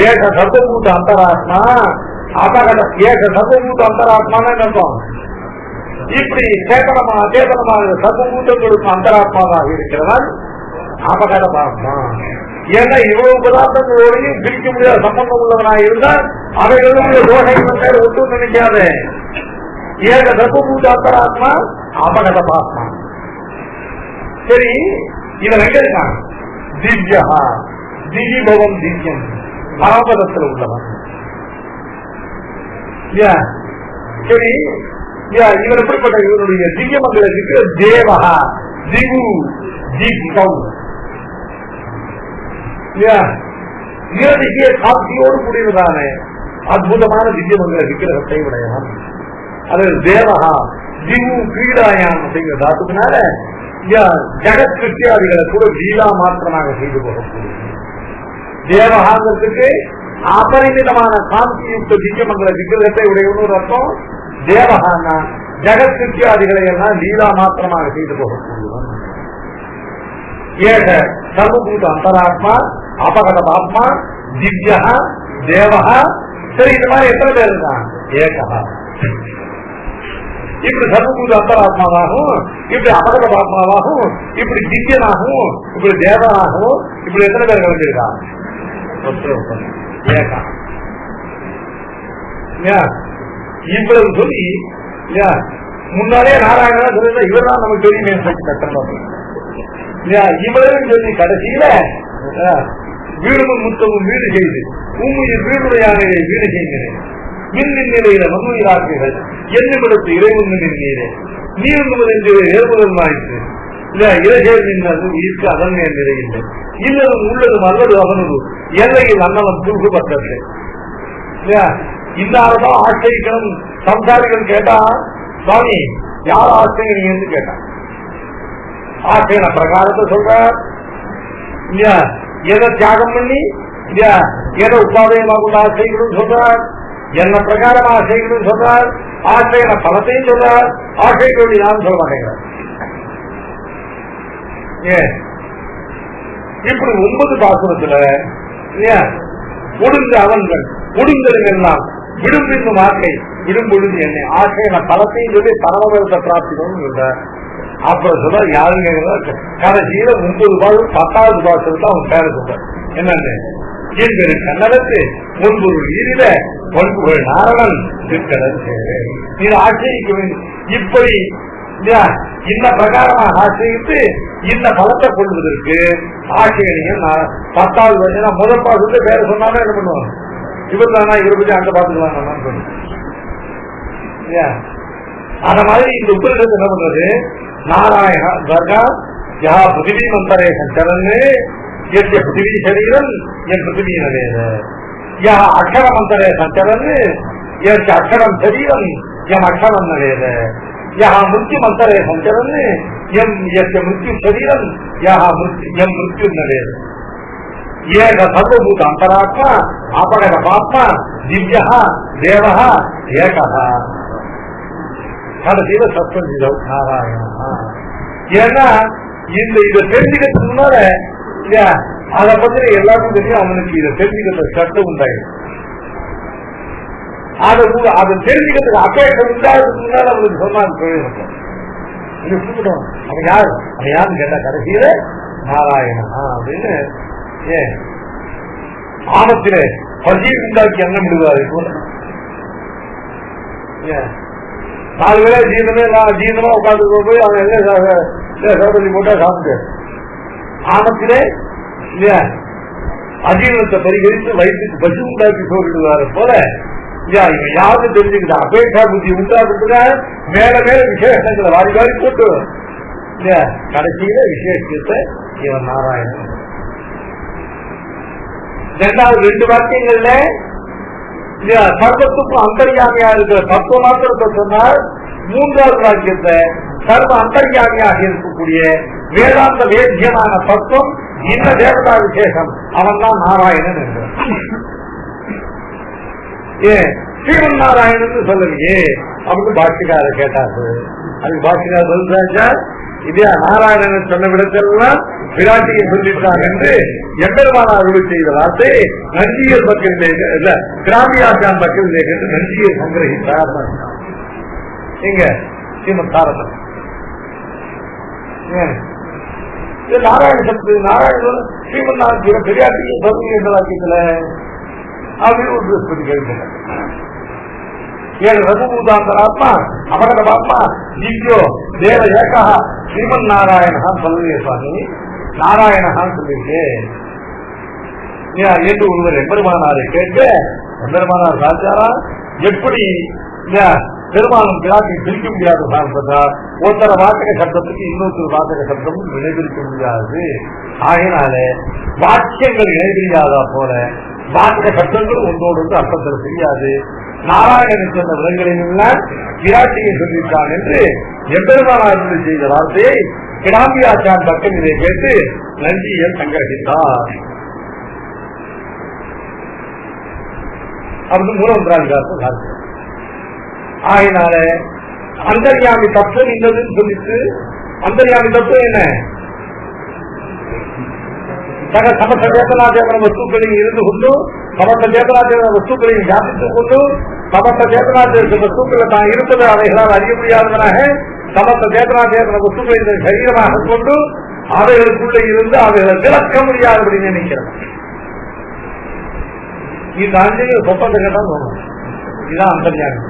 ஏக சர்வபூத அந்தராத்மா அபகட ஏக சர்வபூத அந்தராத்மான அர்த்தம். இப்படி சேதனமாக சர்வபூதங்களுக்கு அந்தராத்மாவாக இருக்கிறவன் அபகட பாத்மா. ஏன்னா இவ்வளவு பதார்த்தங்களோடையும் பிரிக்க முடியாத சம்பந்தம் உள்ளவனாக இருந்தால் அவைகளுடைய தோஷங்கள் பேர் ஒன்றும் நினைக்காத ஏக சர்வபூத அந்தராத்மா அபகட பாத்மா. சரி, இவன் எங்க இருக்கான்? திவ்யா திவிபவம் திவ்யம் பரபதத்தில் உள்ளவன். சரி, இவன் எப்படிப்பட்ட இவனுடைய திவ்யமங்களுக்கு தேவகா திவு தீபம் நிரதிய காட்சியோடு கூடியதான அற்புதமான திவ்யமங்கள விக்கிரகத்தை உடையவன். அது தேவகா திவு கிரீடாயான் அப்படிங்கிற தாத்துக்குனால ஜகத் கிருத்தியாதிகளை கூட லீலா மாத்திரமாக செய்து போகக்கூடிய தேவகாங்கிறதுக்கு அபரிமிதமான காந்தியுக்த திவ்யமங்கள விக்கிரகத்தை உடையவனு அர்த்தம். தேவகான்னா ஜகத் கிருத்தியாதிகளை எல்லாம் லீலா மாத்திரமாக செய்து போகக்கூடியவன். ஏக சர்வபூத அந்தராத்மா அபகத ஆத்மா திவ்யா தேவகா. சரி, இந்த மாதிரி எத்தனை பேர் இருக்கான்? ஏகா. இப்படி சர்வபூத அந்தராத்மாவாகவும் இப்படி அபகத ஆத்மாவாகவும் இப்படி திவ்யனாகவும் இப்படி தேவனாகவும் இப்படி எத்தனை பேர் கலந்துருக்கான்? ஏகா. இவ்வளவு சொல்லி முன்னாலே நாராயணா சொல்லிருந்தா இவர்தான் நமக்கு தெரியுமே கட்டணும். இவ்வளவு சொல்லி கடைசியில வீடும் முத்தமும் வீடு செய்து உண்மையில் வீடுடையானை வீடு செய்கிறேன் மின்னின் நிலையில மண்ணுயிராக்குகள் என்னிடத்து இறைவனின் நீரே நீர் என்று ஏற்புதல் ஆயிற்று இல்ல இறைசேர் நின்றது உயிர்க்கு அதன்மைய நிறையில்லை இல்லதும் உள்ளதும் அல்லது அவனது எல்லையில் அன்னவன் துருகுபட்டது இல்லையா இன்னாரதான் ஆசிரியக்கணும் சம்சாரிகள் கேட்டா சுவாமி யார் ஆசிரியன்னு கேட்டான் ஆசையன பிரகாரத்தை சொல்றார் இல்லையா எதை தியாகம் பண்ணி இல்லையா எதை உபாதயமாக உள்ள ஆசைகளும் சொல்றார் என்ன பிரகாரம் ஆசைகளும் சொல்றார் ஆசையன பலத்தையும் சொல்றார் ஆசைகளுடைய நான் சொல்ல மாட்டேங்கிறார் இப்படி 9 பாசுரத்துல இல்லையா ஒடுங்க அவன்கள் ஒடுங்கல் எல்லாம் விடும்பின் வாக்கை விடும்பொழுது என்னை ஆசையன பலத்தையும் சொல்லி பரமபதத்தை பிராப்திக்கணும் சொல்றார். அப்புறம் சொல்ல யாருங்க கடைசியில 9 பாசம் 10வது பாசம் தான் அவன் பேர சொல்றார் என்னன்னு என்பது கண்ணலத்து முன்பொரு நீரில பொன்புகள் நாரணன் திருக்கடல் இது ஆச்சரிக்க வேண்டும். இப்படி இந்த பிரகாரமாக ஆச்சரித்து இந்த பலத்தை கொள்வதற்கு ஆச்சரியம் 10வது வருஷம் முதல் பாசத்தை பேர சொன்னாலும் என்ன பண்ணுவாங்க இவர் தானா இவரை பத்தி அங்க பாத்துக்கலாம் சொல்லு. அத மாதிரி இந்த உபரிஷத்து என்ன பண்றது நாராயண தர்கா யா பிருத்திவி மந்தரே சஞ்சரன்னு என் பிருத்திவி சரீரம் என் பிருத்திவி நவேத யா அக்ஷர மந்தரே சஞ்சரன்னு என் அக்ஷரம் சரீரம் என் அக்ஷரம் நவேத யா மிருத்யு மந்தரே சஞ்சரன்னு எம் மிருத்யு சரீரம் யா எம் மிருத்யு நவேத ஏக சர்வபூத அந்தராத்மா அபகட பாத்மா திவ்யா தேவ ஏகா கடைசியில சத்வஜிதம் நாராயணா. ஏன்னா இந்த இதை தெரிஞ்சுக்கிறதுக்கு முன்னால அதை பத்தி எல்லாருக்கும் தெரியும் அவனுக்கு இதை தெரிஞ்சுக்கிற சட்டம் உண்டாயிடும். அதை தெரிஞ்சுக்கிறதுக்கு அபேட்சை உண்டாகிறதுக்கு முன்னால அவனுக்கு சொன்னாங்க தொழில்நுட்பம் இது கூப்பிட்டோம் அவன் யாருன்னு கேட்டா கடைசியில நாராயணா அப்படின்னு ஆபத்திலே பசி உண்டாக்கி அண்ணன் விடுவாரு கூட 4 பேரை ஜீவனமா உட்காந்து போய் அவன் என்ன போட்டா சாப்பிட்டு ஆபத்திலே இல்லையா அஜீவனத்தை பரிகரித்து வயிற்றுக்கு பசி உண்டாக்கி சொல்லிடுவாரு போல இவன் யாருக்கு தெரிஞ்சுக்கிட்டா அபேட்சா புத்தி உண்டாக்குறதுக்கா மேல மேல விசேஷங்களை வாரி வாரி போட்டு இல்லையா கடைசியில விசேஷத்தை இவன் நாராயணன். 2 வாக்கியங்கள்ல சர்வத்துக்கும் அந்தர்யாமியா இருக்கிற தத்துவ மாத்திரத்தை சொன்னால் 3வது வாக்கியத்தை சர்வ அந்தர்யாமியாக இருக்கக்கூடிய வேதாந்த வேத்தியமான தத்துவம் இந்த தேவதா விசேஷம் அவன் தான் நாராயணன் என்றார். ஸ்ரீமன் நாராயணன் சொல்லலையே அப்படின்னு பாஷ்யக்காரர் கேட்டாரு. அதுக்கு பாஷ்யக்காரர் சொல்றாச்சா இதே நாராயணன் சொன்ன விடத்தெல்லாம் விராட்டியை சொல்லிட்டாங்க என்று எம்பெருமான அருள் செய்த வார்த்தை நஞ்சியர் பக்கத்திலே இல்ல கிராமியாச்சான் பக்கத்திலே நஞ்சியை சங்கிரகித்தார். இங்க ஸ்ரீமத் தாரதம் நாராயண சக்தி நாராயணன் ஸ்ரீமன் நாராயண பெரியாட்டியை சொல்லுங்க என்ற வாக்கியத்துல அப்படின்னு ஒரு பற்றி கேட்கிறார். 7 ரகுபூதாந்தராத்மா அபகட பாத்மா திவ்யோ தேவ ஏகா ஸ்ரீமன் நாராயணா சொல்லுங்க சுவாமி நாராயணகான்னு சொல்லிருக்கு என்று ஒருவர் எம்பெருமானாரை கேட்டு எம்பெருமானார் சாச்சாரா எப்படி பெருமானம் பிராட்டி பிரிக்க முடியாது சார்ந்ததா ஒருத்தர வாசக சப்தத்துக்கு இன்னொருத்தர் வாசக சப்தம் இணைபிரிக்க முடியாது. ஆகினால வாக்கியங்கள் இணைபிரியாதா போல வாசக சப்தங்களும் ஒன்றோடு ஒன்று அர்த்தத்தில் தெரியாது. நாராயணன் சொன்ன விலங்குகளில் பிராட்டியை சொல்லிட்டான் என்று எம்பெருமானார் செய்த வார்த்தையை கிடாம்பியாச்சான் பக்கம் இதை கேட்டு நஞ்சியை சங்கரித்தார். அப்படி 3 ஆகினால அந்தர்யாமி தத்துவம் இல்லதுன்னு சொல்லிட்டு அந்தர்யாமி தத்துவம் என்ன சமஸ்த சேத்தனாச்சேதன வஸ்துக்களையும் இருந்து கொண்டு சமஸ்த சேத்தனாச்சேதன வஸ்துக்களையும் வியாபித்துக் கொண்டு சமஸ்த சேத்தனாச்சேதன வஸ்துக்களை தான் இருப்பது அவைகளால் அறிய முடியாதவனாக சமஸ்த சேத்தனாச்சேதன வஸ்துக்களை சரீரமாக கொண்டு அவைகளுக்குள்ள இருந்து அவைகளை விளக்க முடியாதபடி நினைக்கிறான். இந்த அஞ்சலில் சொப்பத்தை கேட்டால் இதுதான் அந்தர்யாமி.